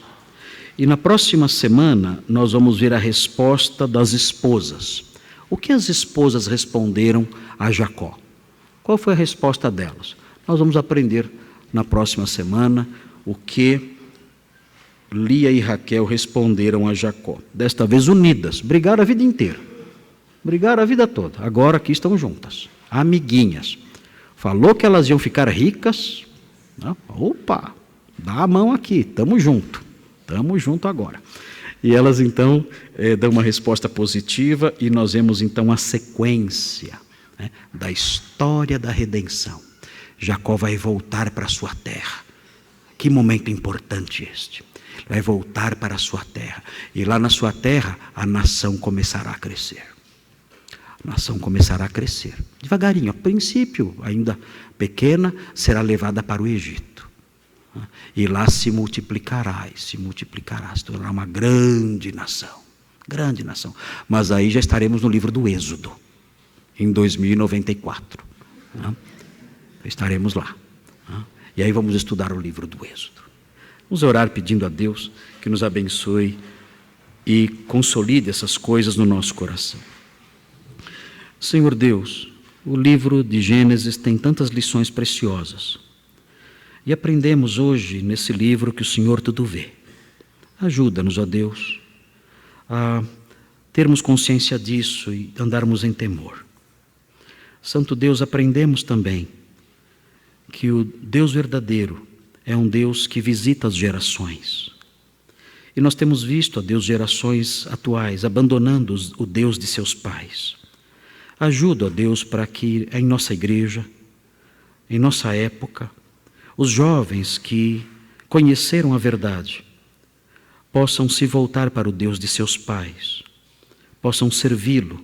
E na próxima semana nós vamos ver a resposta das esposas. O que as esposas responderam a Jacó? Qual foi a resposta delas? Nós vamos aprender na próxima semana o que Lia e Raquel responderam a Jacó. Desta vez unidas, brigaram a vida inteira. Brigaram a vida toda. Agora aqui estão juntas, amiguinhas. Falou que elas iam ficar ricas. Opa, dá a mão aqui, estamos junto agora. E elas então dão uma resposta positiva e nós vemos então a sequência da história da redenção. Jacó vai voltar para a sua terra. Que momento importante este. Vai voltar para a sua terra. E lá na sua terra a nação começará a crescer. A nação começará a crescer. Devagarinho, a princípio ainda pequena, será levada para o Egito. E lá se multiplicará, se tornará uma grande nação. Grande nação. Mas aí já estaremos no livro do Êxodo, em 2094. Estaremos lá. E aí vamos estudar o livro do Êxodo. Vamos orar pedindo a Deus que nos abençoe e consolide essas coisas no nosso coração. Senhor Deus, o livro de Gênesis tem tantas lições preciosas. E aprendemos hoje nesse livro que o Senhor tudo vê. Ajuda-nos, ó Deus, a termos consciência disso e andarmos em temor. Santo Deus, aprendemos também que o Deus verdadeiro é um Deus que visita as gerações. E nós temos visto, ó Deus, gerações atuais abandonando o Deus de seus pais. Ajuda, ó Deus, para que em nossa igreja, em nossa época, os jovens que conheceram a verdade possam se voltar para o Deus de seus pais, possam servi-lo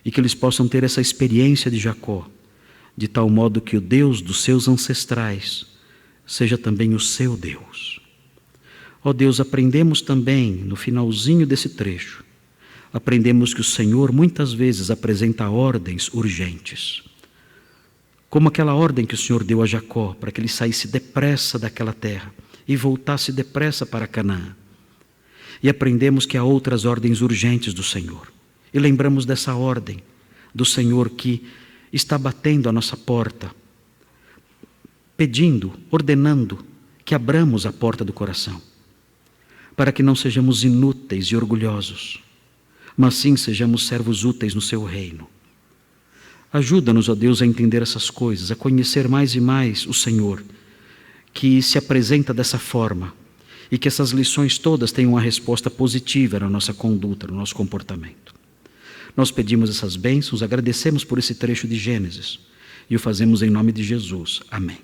e que eles possam ter essa experiência de Jacó, de tal modo que o Deus dos seus ancestrais seja também o seu Deus. Ó Deus, aprendemos também, no finalzinho desse trecho, aprendemos que o Senhor muitas vezes apresenta ordens urgentes, como aquela ordem que o Senhor deu a Jacó, para que ele saísse depressa daquela terra e voltasse depressa para Canaã. E aprendemos que há outras ordens urgentes do Senhor. E lembramos dessa ordem do Senhor que está batendo à nossa porta, pedindo, ordenando que abramos a porta do coração, para que não sejamos inúteis e orgulhosos, mas sim sejamos servos úteis no seu reino. Ajuda-nos, ó Deus, a entender essas coisas, a conhecer mais e mais o Senhor, que se apresenta dessa forma, e que essas lições todas tenham uma resposta positiva na nossa conduta, no nosso comportamento. Nós pedimos essas bênçãos, agradecemos por esse trecho de Gênesis, e o fazemos em nome de Jesus. Amém.